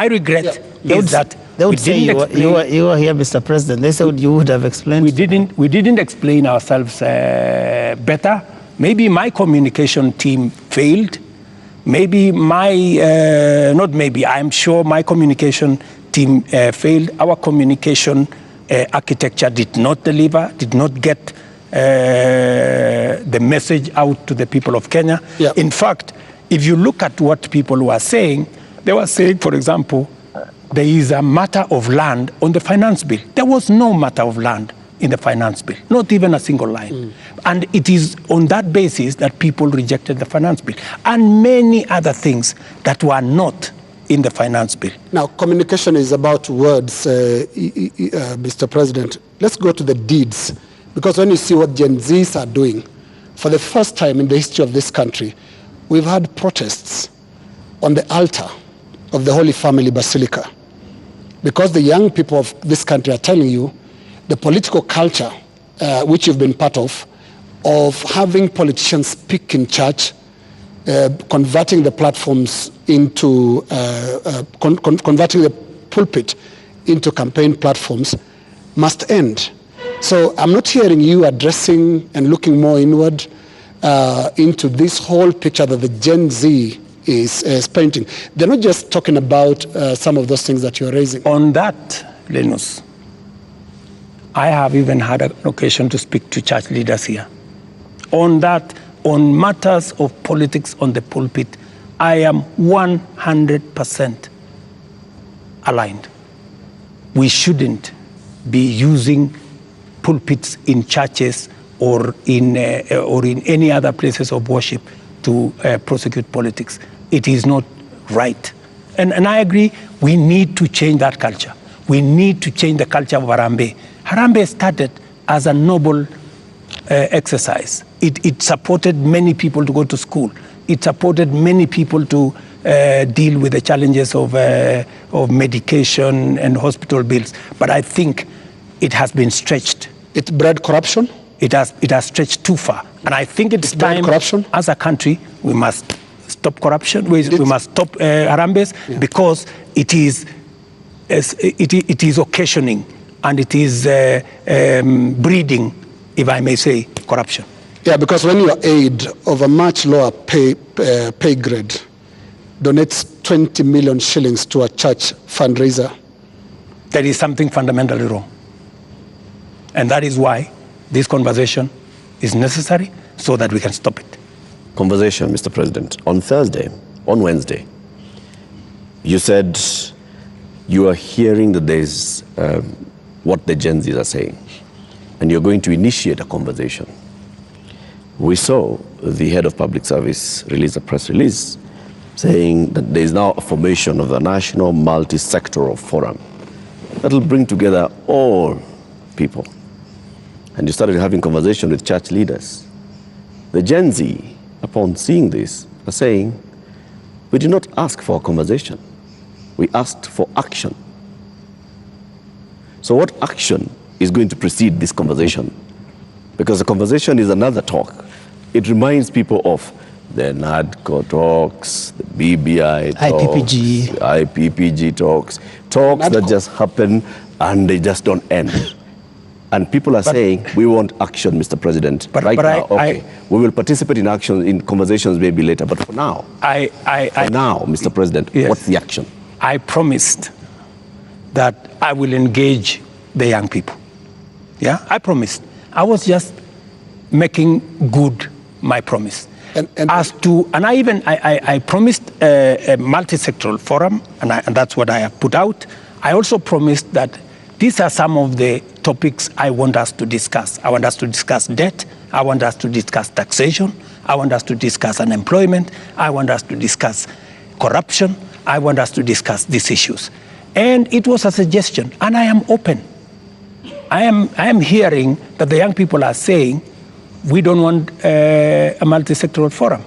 regret is that they would say you were here, Mr. President. They said you would have explained. We didn't explain ourselves better. Maybe my communication team failed. Maybe I'm sure my communication team failed. Our communication architecture did not deliver, did not get the message out to the people of Kenya. Yeah. In fact, if you look at what people were saying, they were saying, for example, there is a matter of land on the Finance Bill. There was no matter of land in the Finance Bill, not even a single line. And it is on that basis that people rejected the Finance Bill and many other things that were not in the Finance Bill. Now, communication is about words, Mr. President. Let's go to the deeds, because when you see what Gen Zs are doing, for the first time in the history of this country, we've had protests on the altar of the Holy Family Basilica, because the young people of this country are telling you the political culture, which you've been part of having politicians speak in church, converting the platforms into, converting the pulpit into campaign platforms, must end. So I'm not hearing you addressing and looking more inward into this whole picture that the Gen Z is painting. They're not just talking about some of those things that you're raising. On that, Linus, I have even had an occasion to speak to church leaders here. On that, on matters of politics on the pulpit, I am 100% aligned. We shouldn't be using pulpits in churches or in any other places of worship to prosecute politics. It is not right. And I agree, we need to change that culture. We need to change the culture of Harambee. Harambee started as a noble exercise. It supported many people to go to school. It supported many people to deal with the challenges of medication and hospital bills. But I think it has been stretched. It bred corruption? It has stretched too far. And I think it's time, as a country, we must stop corruption. We must stop Harambees, because it is occasioning and it is breeding, if I may say, corruption. Yeah, because when your aid of a much lower pay grade donates 20 million shillings to a church fundraiser, there is something fundamentally wrong. And that is why this conversation is necessary, so that we can stop it. Conversation, Mr. President. On Wednesday, you said you are hearing that there's what the Gen Zs are saying, and you're going to initiate a conversation. We saw the head of public service release a press release saying that there is now a formation of the National Multi-Sectoral Forum that will bring together all people. And you started having conversation with church leaders. The Gen Z, upon seeing this, are saying, we did not ask for a conversation. We asked for action. So what action is going to precede this conversation? Because the conversation is another talk. It reminds people of the NADCO talks, the BBI talks, IPPG talks that just happen and they just don't end. And people are saying, we want action, Mr. President. We will participate in action, in conversations maybe later. But for now, Mr. President, what's the action? I promised that I will engage the young people. Yeah, I promised. I was just making good my promise. I promised a multi-sectoral forum, and that's what I have put out. I also promised that these are some of the topics I want us to discuss. I want us to discuss debt. I want us to discuss taxation. I want us to discuss unemployment. I want us to discuss corruption. I want us to discuss these issues. And it was a suggestion, and I am open. I am hearing that the young people are saying, we don't want a multi-sectoral forum.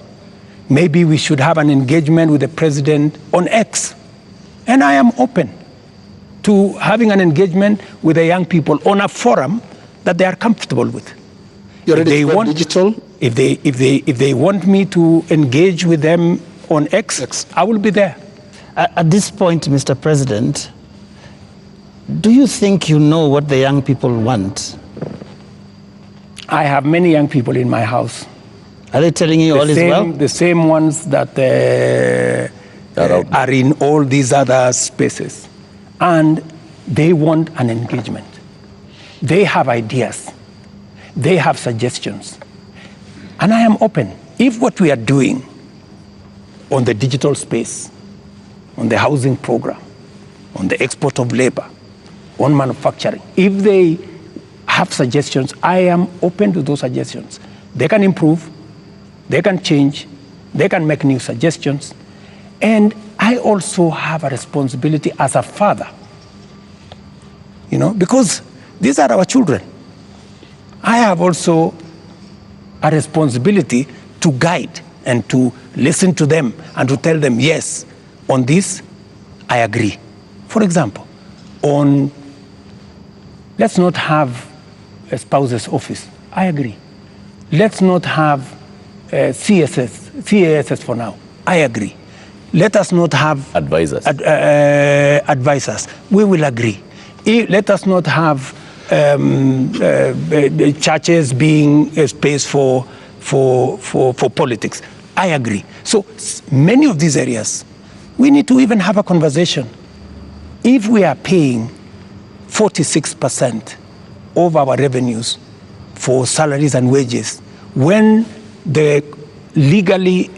Maybe we should have an engagement with the president on X. And I am open to having an engagement with the young people on a forum that they are comfortable with. You're ready to go digital? If they want me to engage with them on X, I will be there. At this point, Mr. President, do you think you know what the young people want? I have many young people in my house. Are they telling you all is well? The same ones that are in all these other spaces. And they want an engagement. They have ideas. They have suggestions. And I am open. If what we are doing on the digital space, on the housing program, on the export of labor, on manufacturing, if they have suggestions, I am open to those suggestions. They can improve, they can change, they can make new suggestions. And I also have a responsibility as a father, because these are our children. I have also a responsibility to guide and to listen to them and to tell them, yes, on this, I agree. For example, let's not have a spouse's office. I agree. Let's not have CASS for now. I agree. Let us not have advisors. Advisors. We will agree. Let us not have churches being a space for politics. I agree. So many of these areas, we need to even have a conversation. If we are paying 46% of our revenues for salaries and wages, when the legally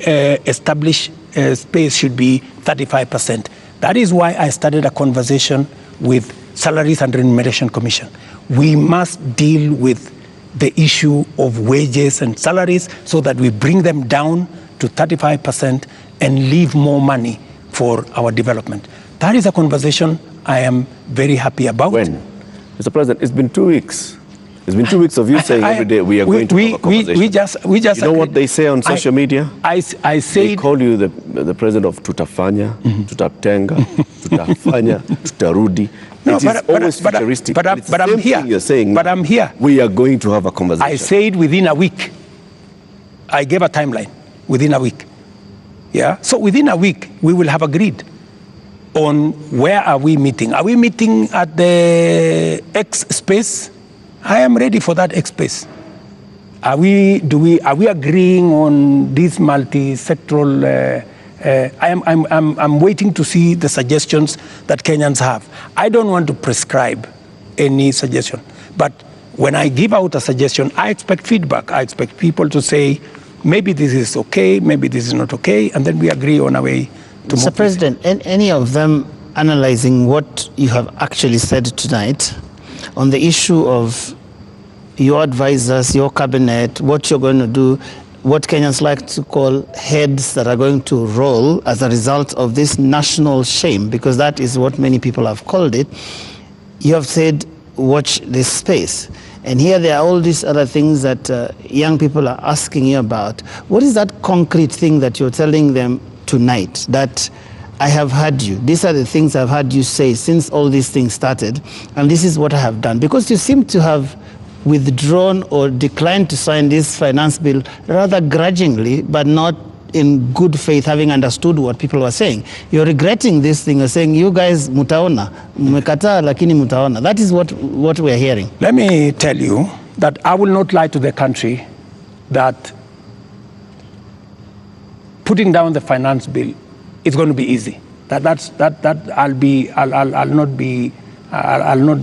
established space should be 35%. That is why I started a conversation with Salaries and Remuneration Commission. We must deal with the issue of wages and salaries so that we bring them down to 35% and leave more money for our development. That is a conversation I am very happy about. When? Mr. President, it's been 2 weeks. It's been 2 weeks of you saying every day we are going to have a conversation. We just you know what they say on social media? I say they call you the president of tutafanya, tutatenga, tutafanya, tutarudi. No, it is always futuristic. But I'm here. You're saying, but I'm here. We are going to have a conversation. I said within a week. I gave a timeline. Within a week. Yeah. So within a week, we will have agreed on where are we meeting. Are we meeting at the X space? I am ready for that X space. Are we agreeing on this multi-sectoral? I'm waiting to see the suggestions that Kenyans have. I don't want to prescribe any suggestion, but when I give out a suggestion, I expect feedback. I expect people to say, maybe this is okay, maybe this is not okay, and then we agree on a way to move. Mr. President, any of them analyzing what you have actually said tonight on the issue of your advisors, your cabinet, what you're going to do, what Kenyans like to call heads that are going to roll as a result of this national shame, because that is what many people have called it. You have said, watch this space. And here there are all these other things that young people are asking you about. What is that concrete thing that you're telling them tonight that I have heard you? These are the things I've heard you say since all these things started, and this is what I have done. Because you seem to have withdrawn or declined to sign this finance bill rather grudgingly, but not in good faith, having understood what people were saying. You're regretting this thing. You're saying, you guys, mutaona, mmekataa lakini mutaona. That is what we're hearing. Let me tell you that I will not lie to the country that putting down the finance bill is going to be easy. I'll not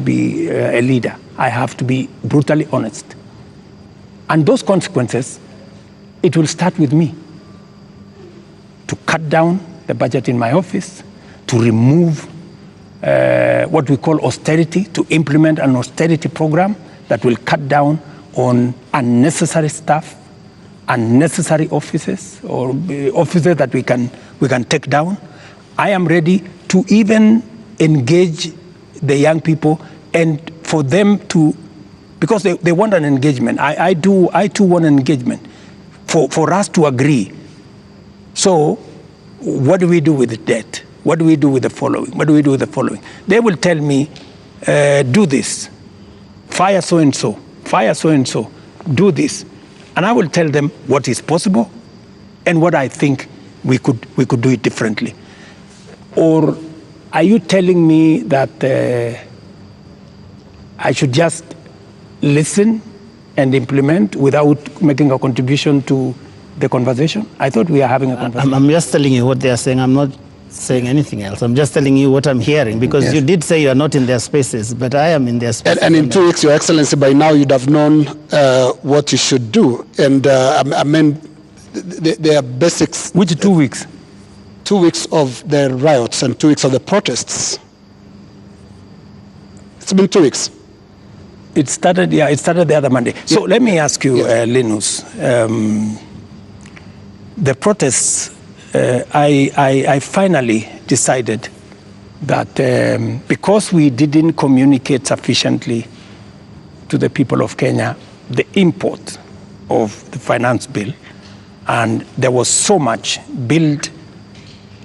be a leader. I have to be brutally honest. And those consequences it will start with me to cut down the budget in my office, to remove what we call austerity, to implement an austerity program that will cut down on unnecessary stuff, unnecessary offices, or offices that we can take down. I am ready to even engage the young people and for them to, because they want an engagement. I too want an engagement for us to agree. So what do we do with the debt? What do we do with the following? What do we do with the following? They will tell me, do this, fire so-and-so, fire so-and-so, do this. And I will tell them what is possible and what I think we could do it differently. Or are you telling me that I should just listen and implement without making a contribution to the conversation? I thought we are having a conversation. I'm just telling you what they are saying. I'm not saying anything else. I'm just telling you what I'm hearing, because yes, you did say you are not in their spaces, but I am in their spaces. And in 2 weeks, Your Excellency, by now you'd have known what you should do. And I mean, there are basics. Which 2 weeks? 2 weeks of the riots and 2 weeks of the protests. It's been 2 weeks. It started the other Monday. So let me ask you, Linus, the protests, I finally decided that because we didn't communicate sufficiently to the people of Kenya the import of the finance bill, and there was so much built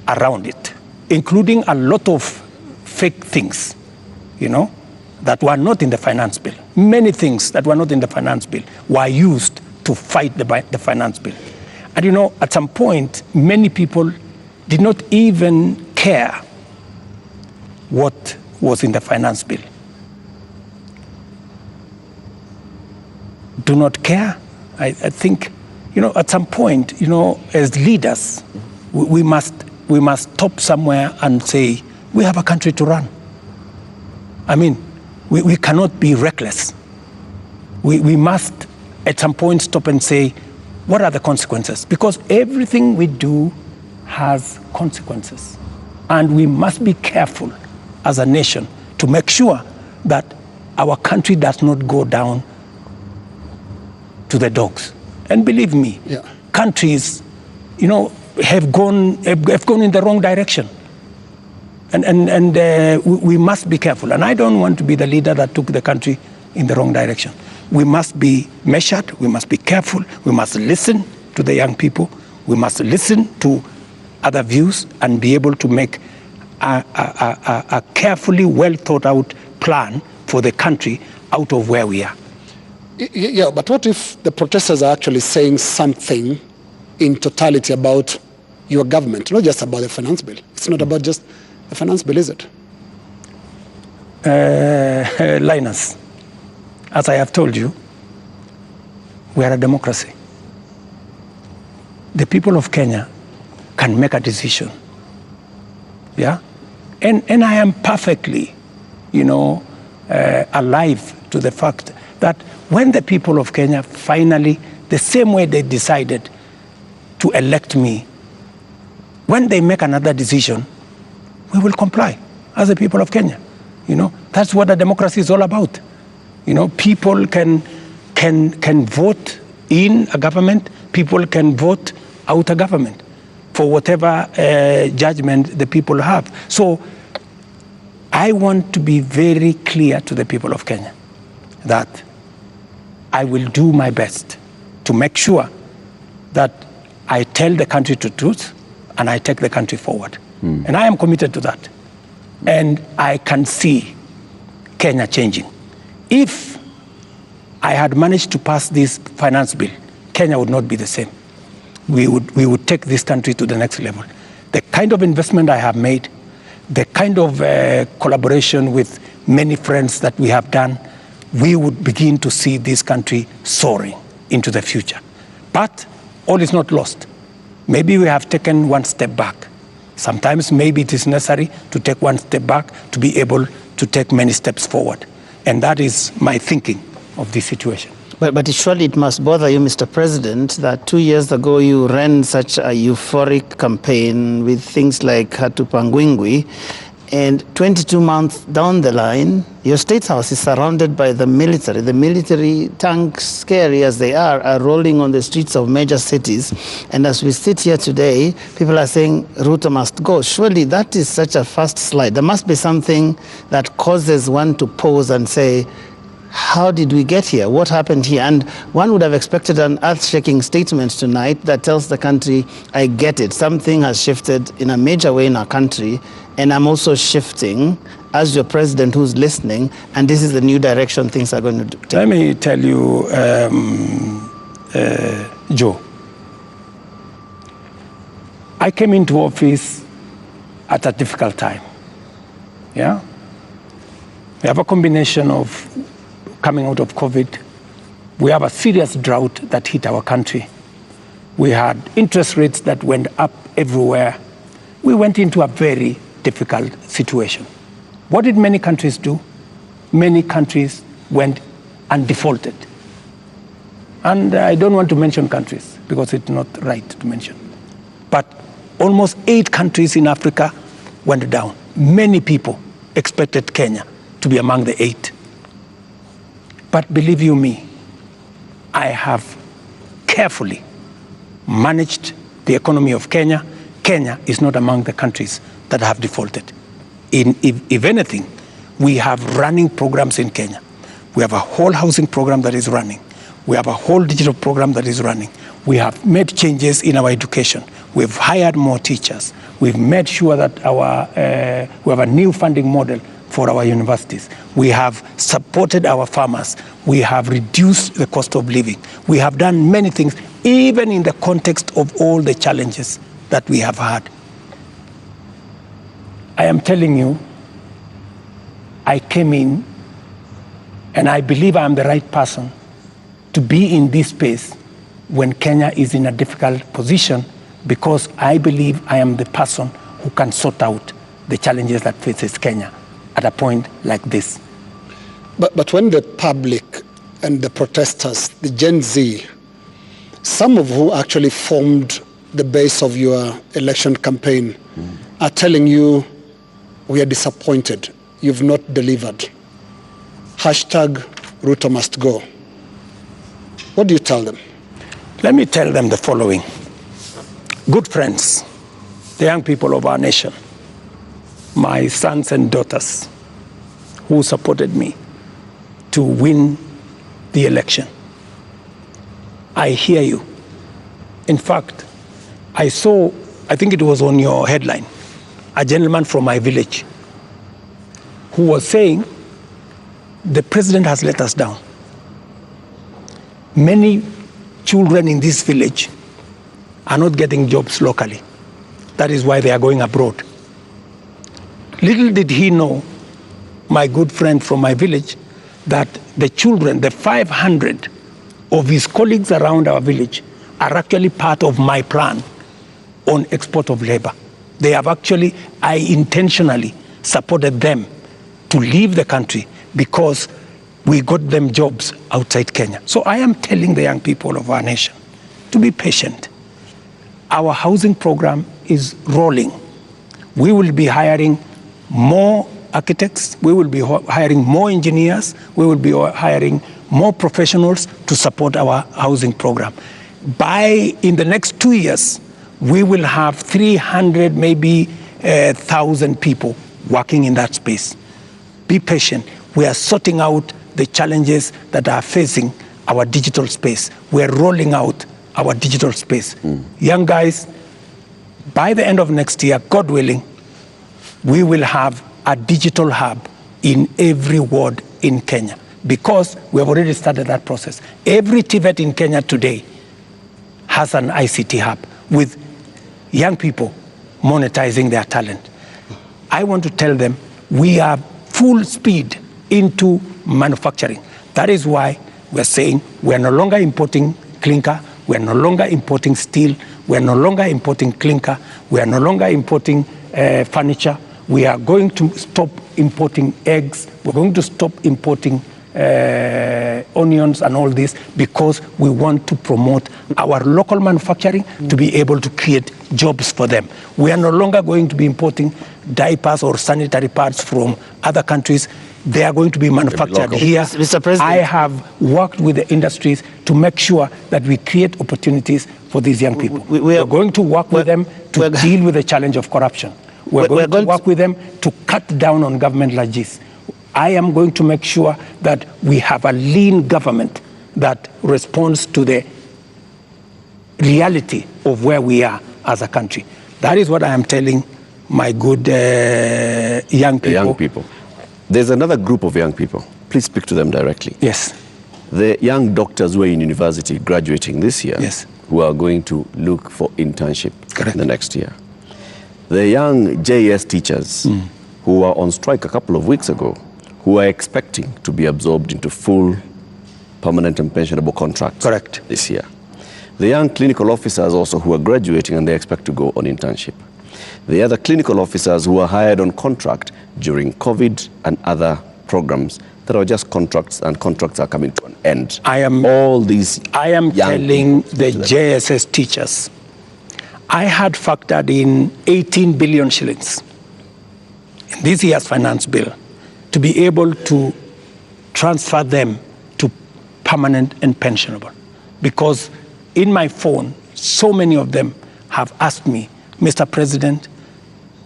around it, including a lot of fake things, that were not in the finance bill. Many things that were not in the finance bill were used to fight the finance bill. And at some point, many people did not even care what was in the finance bill. Do not care. I think, at some point, as leaders, we must stop somewhere and say, we have a country to run. I mean, we cannot be reckless. We must, at some point, stop and say, what are the consequences? Because everything we do has consequences. And we must be careful as a nation to make sure that our country does not go down to the dogs. And believe me, countries, have gone in the wrong direction. And we must be careful. And I don't want to be the leader that took the country in the wrong direction. We must be measured, we must be careful, we must listen to the young people, we must listen to other views and be able to make a carefully well thought out plan for the country out of where we are. Yeah, but what if the protesters are actually saying something in totality about your government, not just about the finance bill? It's not about just the finance bill, is it? Linus, as I have told you, we are a democracy. The people of Kenya can make a decision. Yeah? And I am perfectly, alive to the fact that when the people of Kenya finally, the same way they decided to elect me, when they make another decision, we will comply as the people of Kenya. That's what a democracy is all about. People can vote in a government, people can vote out a government for whatever judgment the people have. So I want to be very clear to the people of Kenya that I will do my best to make sure that I tell the country the truth and I take the country forward. And I am committed to that. And I can see Kenya changing. If I had managed to pass this finance bill, Kenya would not be the same. We would take this country to the next level. The kind of investment I have made, the kind of collaboration with many friends that we have done, we would begin to see this country soaring into the future. But all is not lost. Maybe we have taken one step back. Sometimes maybe it is necessary to take one step back to be able to take many steps forward. And that is my thinking of this situation. But surely it must bother you, Mr. President, that 2 years ago you ran such a euphoric campaign with things like Hatupangwingwi, and 22 months down the line, your State House is surrounded by the military. The military tanks, scary as they are rolling on the streets of major cities. And as we sit here today, people are saying Ruto must go. Surely that is such a fast slide. There must be something that causes one to pause and say, how did we get here? What happened here? And one would have expected an earth-shaking statement tonight that tells the country, I get it. Something has shifted in a major way in our country, and I'm also shifting as your president who's listening, and this is the new direction things are going to take. Let me tell you, Joe, I came into office at a difficult time. Yeah? We have a combination of coming out of COVID. We have a serious drought that hit our country. We had interest rates that went up everywhere. We went into a very difficult situation. What did many countries do? Many countries went and defaulted. And I don't want to mention countries because it's not right to mention. But almost 8 countries in Africa went down. Many people expected Kenya to be among the 8. But believe you me, I have carefully managed the economy of Kenya. Kenya is not among the countries that have defaulted. If anything, we have running programs in Kenya. We have a whole housing program that is running. We have a whole digital program that is running. We have made changes in our education. We've hired more teachers. We've made sure that we have a new funding model for our universities. We have supported our farmers. We have reduced the cost of living. We have done many things, even in the context of all the challenges that we have had. I am telling you, I came in and I believe I am the right person to be in this space when Kenya is in a difficult position, because I believe I am the person who can sort out the challenges that faces Kenya at a point like this. But when the public and the protesters, the Gen Z, some of who actually formed the base of your election campaign, are telling you, we are disappointed, you've not delivered. Hashtag Ruto must go. What do you tell them? Let me tell them the following. Good friends, the young people of our nation, my sons and daughters who supported me to win the election. I hear you. In fact, I saw, I think it was on your headline, a gentleman from my village who was saying, the president has let us down. Many children in this village are not getting jobs locally. That is why they are going abroad. Little did he know, my good friend from my village, that the children, the 500 of his colleagues around our village, are actually part of my plan on export of labor. They have actually, I intentionally supported them to leave the country because we got them jobs outside Kenya. So I am telling the young people of our nation to be patient. Our housing program is rolling. We will be hiring more architects, we will be hiring more engineers, we will be hiring more professionals to support our housing program. In the next 2 years, we will have 300, maybe 1,000 people working in that space. Be patient. We are sorting out the challenges that are facing our digital space. We are rolling out our digital space. Young guys, by the end of next year, God willing, we will have a digital hub in every ward in Kenya, because we have already started that process. Every TVET in Kenya today has an ICT hub with young people monetizing their talent. I want to tell them we are full speed into manufacturing. That is why we're saying we are no longer importing clinker, we are no longer importing steel, we are no longer importing clinker, we are no longer importing furniture. We are going to stop importing eggs. We're going to stop importing onions and all this, because we want to promote our local manufacturing to be able to create jobs for them. We are no longer going to be importing diapers or sanitary pads from other countries. They are going to be manufactured here. Mr. President, I have worked with the industries to make sure that we create opportunities for these young people. We are going to work with them to deal with the challenge of corruption. We're going to work with them to cut down on government like this. I am going to make sure that we have a lean government that responds to the reality of where we are as a country. That is what I am telling my good young people. The young people. There's another group of young people. Please speak to them directly. Yes. The young doctors who are in university graduating this year, yes, who are going to look for internship correct, the next year. The young JS teachers who were on strike a couple of weeks ago, who are expecting to be absorbed into full permanent and pensionable contracts correct this year. The young clinical officers also who are graduating and they expect to go on internship. The other clinical officers who are hired on contract during COVID and other programs that are just contracts, and contracts are coming to an end. I am telling the JSS teachers, I had factored in 18 billion shillings in this year's finance bill to be able to transfer them to permanent and pensionable. Because in my phone, so many of them have asked me, Mr. President,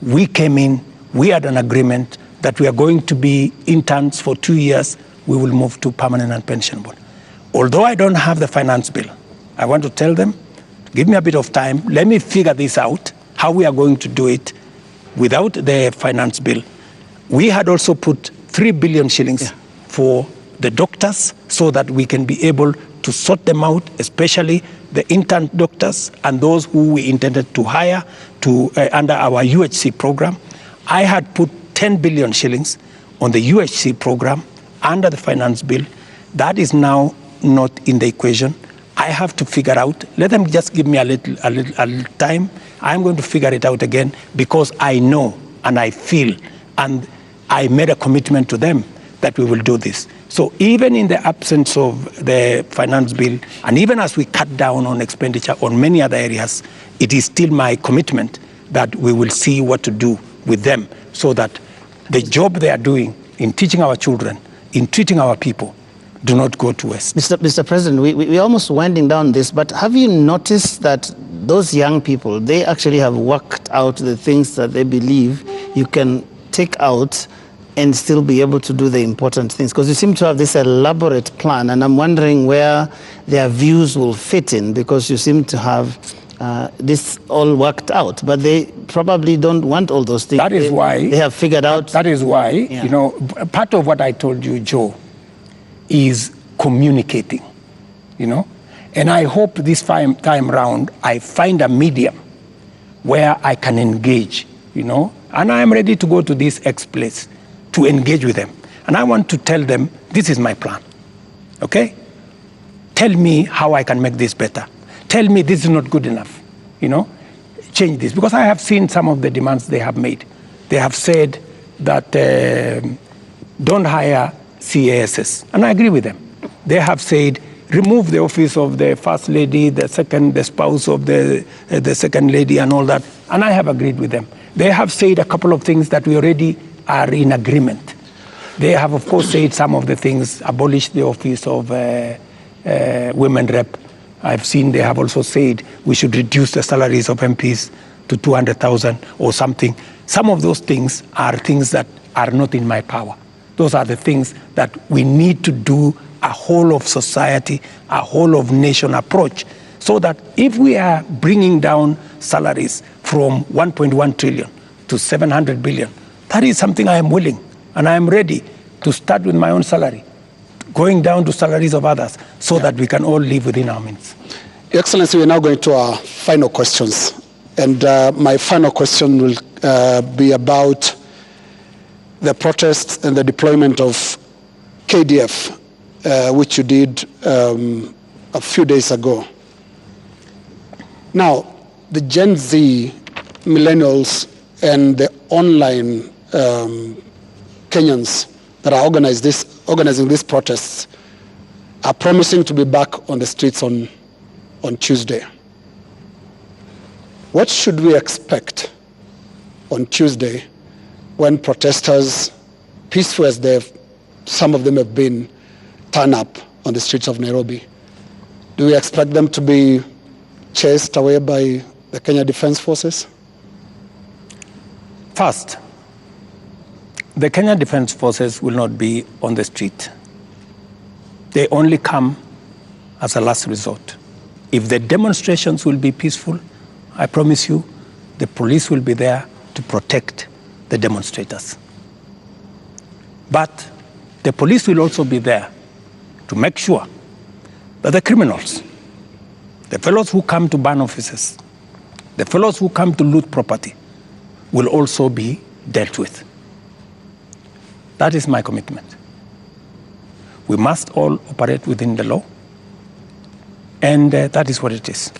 we came in, we had an agreement that we are going to be interns for 2 years, we will move to permanent and pensionable. Although I don't have the finance bill, I want to tell them, give me a bit of time, let me figure this out, how we are going to do it without the finance bill. We had also put 3 billion shillings for the doctors so that we can be able to sort them out, especially the intern doctors and those who we intended to hire to under our UHC program. I had put 10 billion shillings on the UHC program under the finance bill. That is now not in the equation. I have to figure out, let them just give me a little time. I'm going to figure it out again because I know and I feel and I made a commitment to them that we will do this. So even in the absence of the finance bill, and even as we cut down on expenditure on many other areas, it is still my commitment that we will see what to do with them so that the job they are doing in teaching our children, in treating our people, do not go to waste. Mr. President, we're almost winding down this, but have you noticed that those young people, they actually have worked out the things that they believe you can take out and still be able to do the important things? Because you seem to have this elaborate plan, and I'm wondering where their views will fit in, because you seem to have this all worked out, but they probably don't want all those things. That is why they have figured out. That is why, you know, part of what I told you, Joe, is communicating, you know, and I hope this time round I find a medium where I can engage, you know, and I am ready to go to this X place to engage with them. And I want to tell them, this is my plan, okay? Tell me how I can make this better. Tell me this is not good enough, you know? Change this. Because I have seen some of the demands they have made. They have said that don't hire CASs, and I agree with them. They have said, remove the office of the first lady, the spouse of the second lady and all that, and I have agreed with them. They have said a couple of things that we already are in agreement. They have, of course, said some of the things, abolish the office of women rep. I've seen they have also said we should reduce the salaries of MPs to 200,000 or something. Some of those things are things that are not in my power. Those are the things that we need to do a whole of society, a whole of nation approach, so that if we are bringing down salaries from 1.1 trillion to 700 billion, that is something I am willing and I am ready to start with my own salary, going down to salaries of others, so that we can all live within our means. Your Excellency, we're now going to our final questions. And my final question will be about the protests and the deployment of KDF, which you did a few days ago. Now, the Gen Z, millennials, and the online Kenyans that are organizing these protests are promising to be back on the streets on Tuesday. What should we expect on Tuesday when protesters, peaceful as some of them have been, turn up on the streets of Nairobi? Do we expect them to be chased away by the Kenya Defence Forces? First, the Kenya Defence Forces will not be on the street. They only come as a last resort. If the demonstrations will be peaceful, I promise you, the police will be there to protect the demonstrators. But the police will also be there to make sure that the criminals, the fellows who come to burn offices, the fellows who come to loot property, will also be dealt with. That is my commitment. We must all operate within the law, and that is what it is.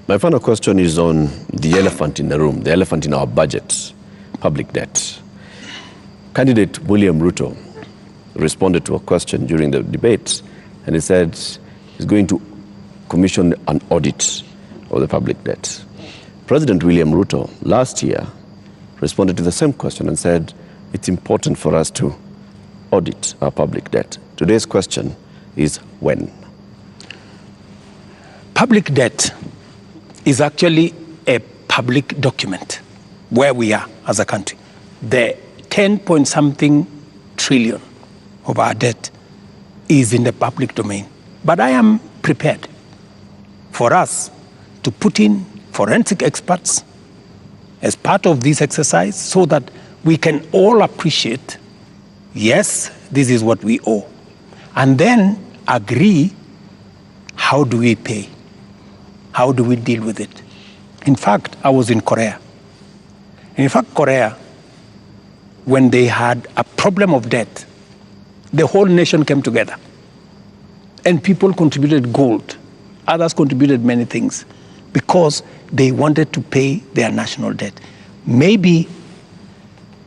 My final question is on the elephant in the room, the elephant in our budget, public debt. Candidate William Ruto responded to a question during the debate, and he said he's going to commission an audit of the public debt. President William Ruto last year responded to the same question and said it's important for us to audit our public debt. Today's question is when? Public debt is actually a public document where we are as a country. The 10-point-something trillion of our debt is in the public domain. But I am prepared for us to put in forensic experts as part of this exercise so that we can all appreciate, yes, this is what we owe, and then agree, how do we pay? How do we deal with it? In fact, I was in Korea. In fact, Korea, when they had a problem of debt, the whole nation came together. And people contributed gold. Others contributed many things because they wanted to pay their national debt. Maybe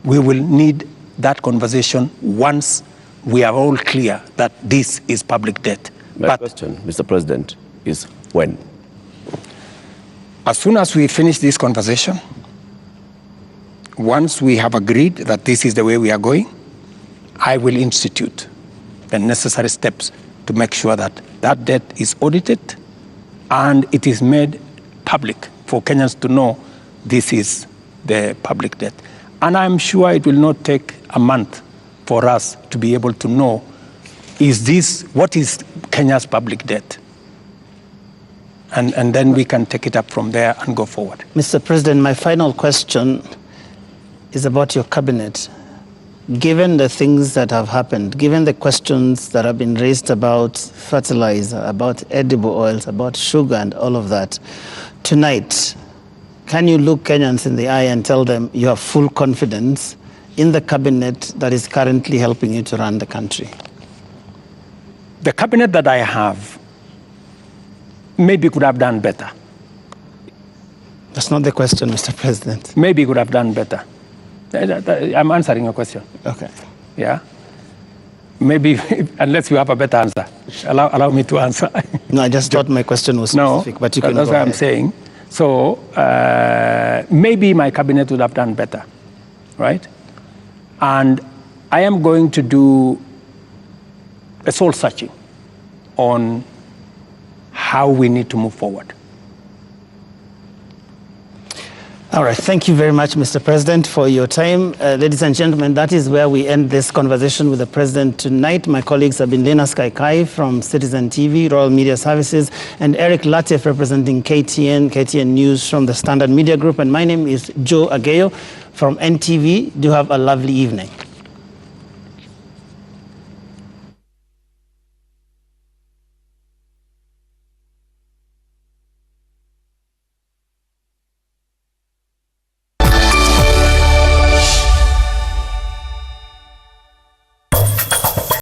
we will need that conversation once we are all clear that this is public debt. My question, Mr. President, is when? As soon as we finish this conversation, once we have agreed that this is the way we are going, I will institute the necessary steps to make sure that that debt is audited and it is made public for Kenyans to know this is the public debt. And I'm sure it will not take a month for us to be able to know, what is Kenya's public debt? And then we can take it up from there and go forward. Mr. President, my final question is about your cabinet. Given the things that have happened, given the questions that have been raised about fertilizer, about edible oils, about sugar and all of that, tonight, can you look Kenyans in the eye and tell them you have full confidence in the cabinet that is currently helping you to run the country? The cabinet that I have maybe could have done better. That's not the question, Mr. President. Maybe could have done better. I'm answering your question. Okay. Yeah? Maybe, unless you have a better answer. Allow me to answer. No, I just thought my question was specific, but you can go ahead. That's what I'm saying. So, maybe my cabinet would have done better, right? And I am going to do a soul searching on how we need to move forward. All right. Thank you very much, Mr. President, for your time. Ladies and gentlemen, that is where we end this conversation with the President tonight. My colleagues have been Lena Skaikai from Citizen TV, Royal Media Services, and Eric Latif representing KTN News from the Standard Media Group. And my name is Joe Ageyo from NTV. Do have a lovely evening.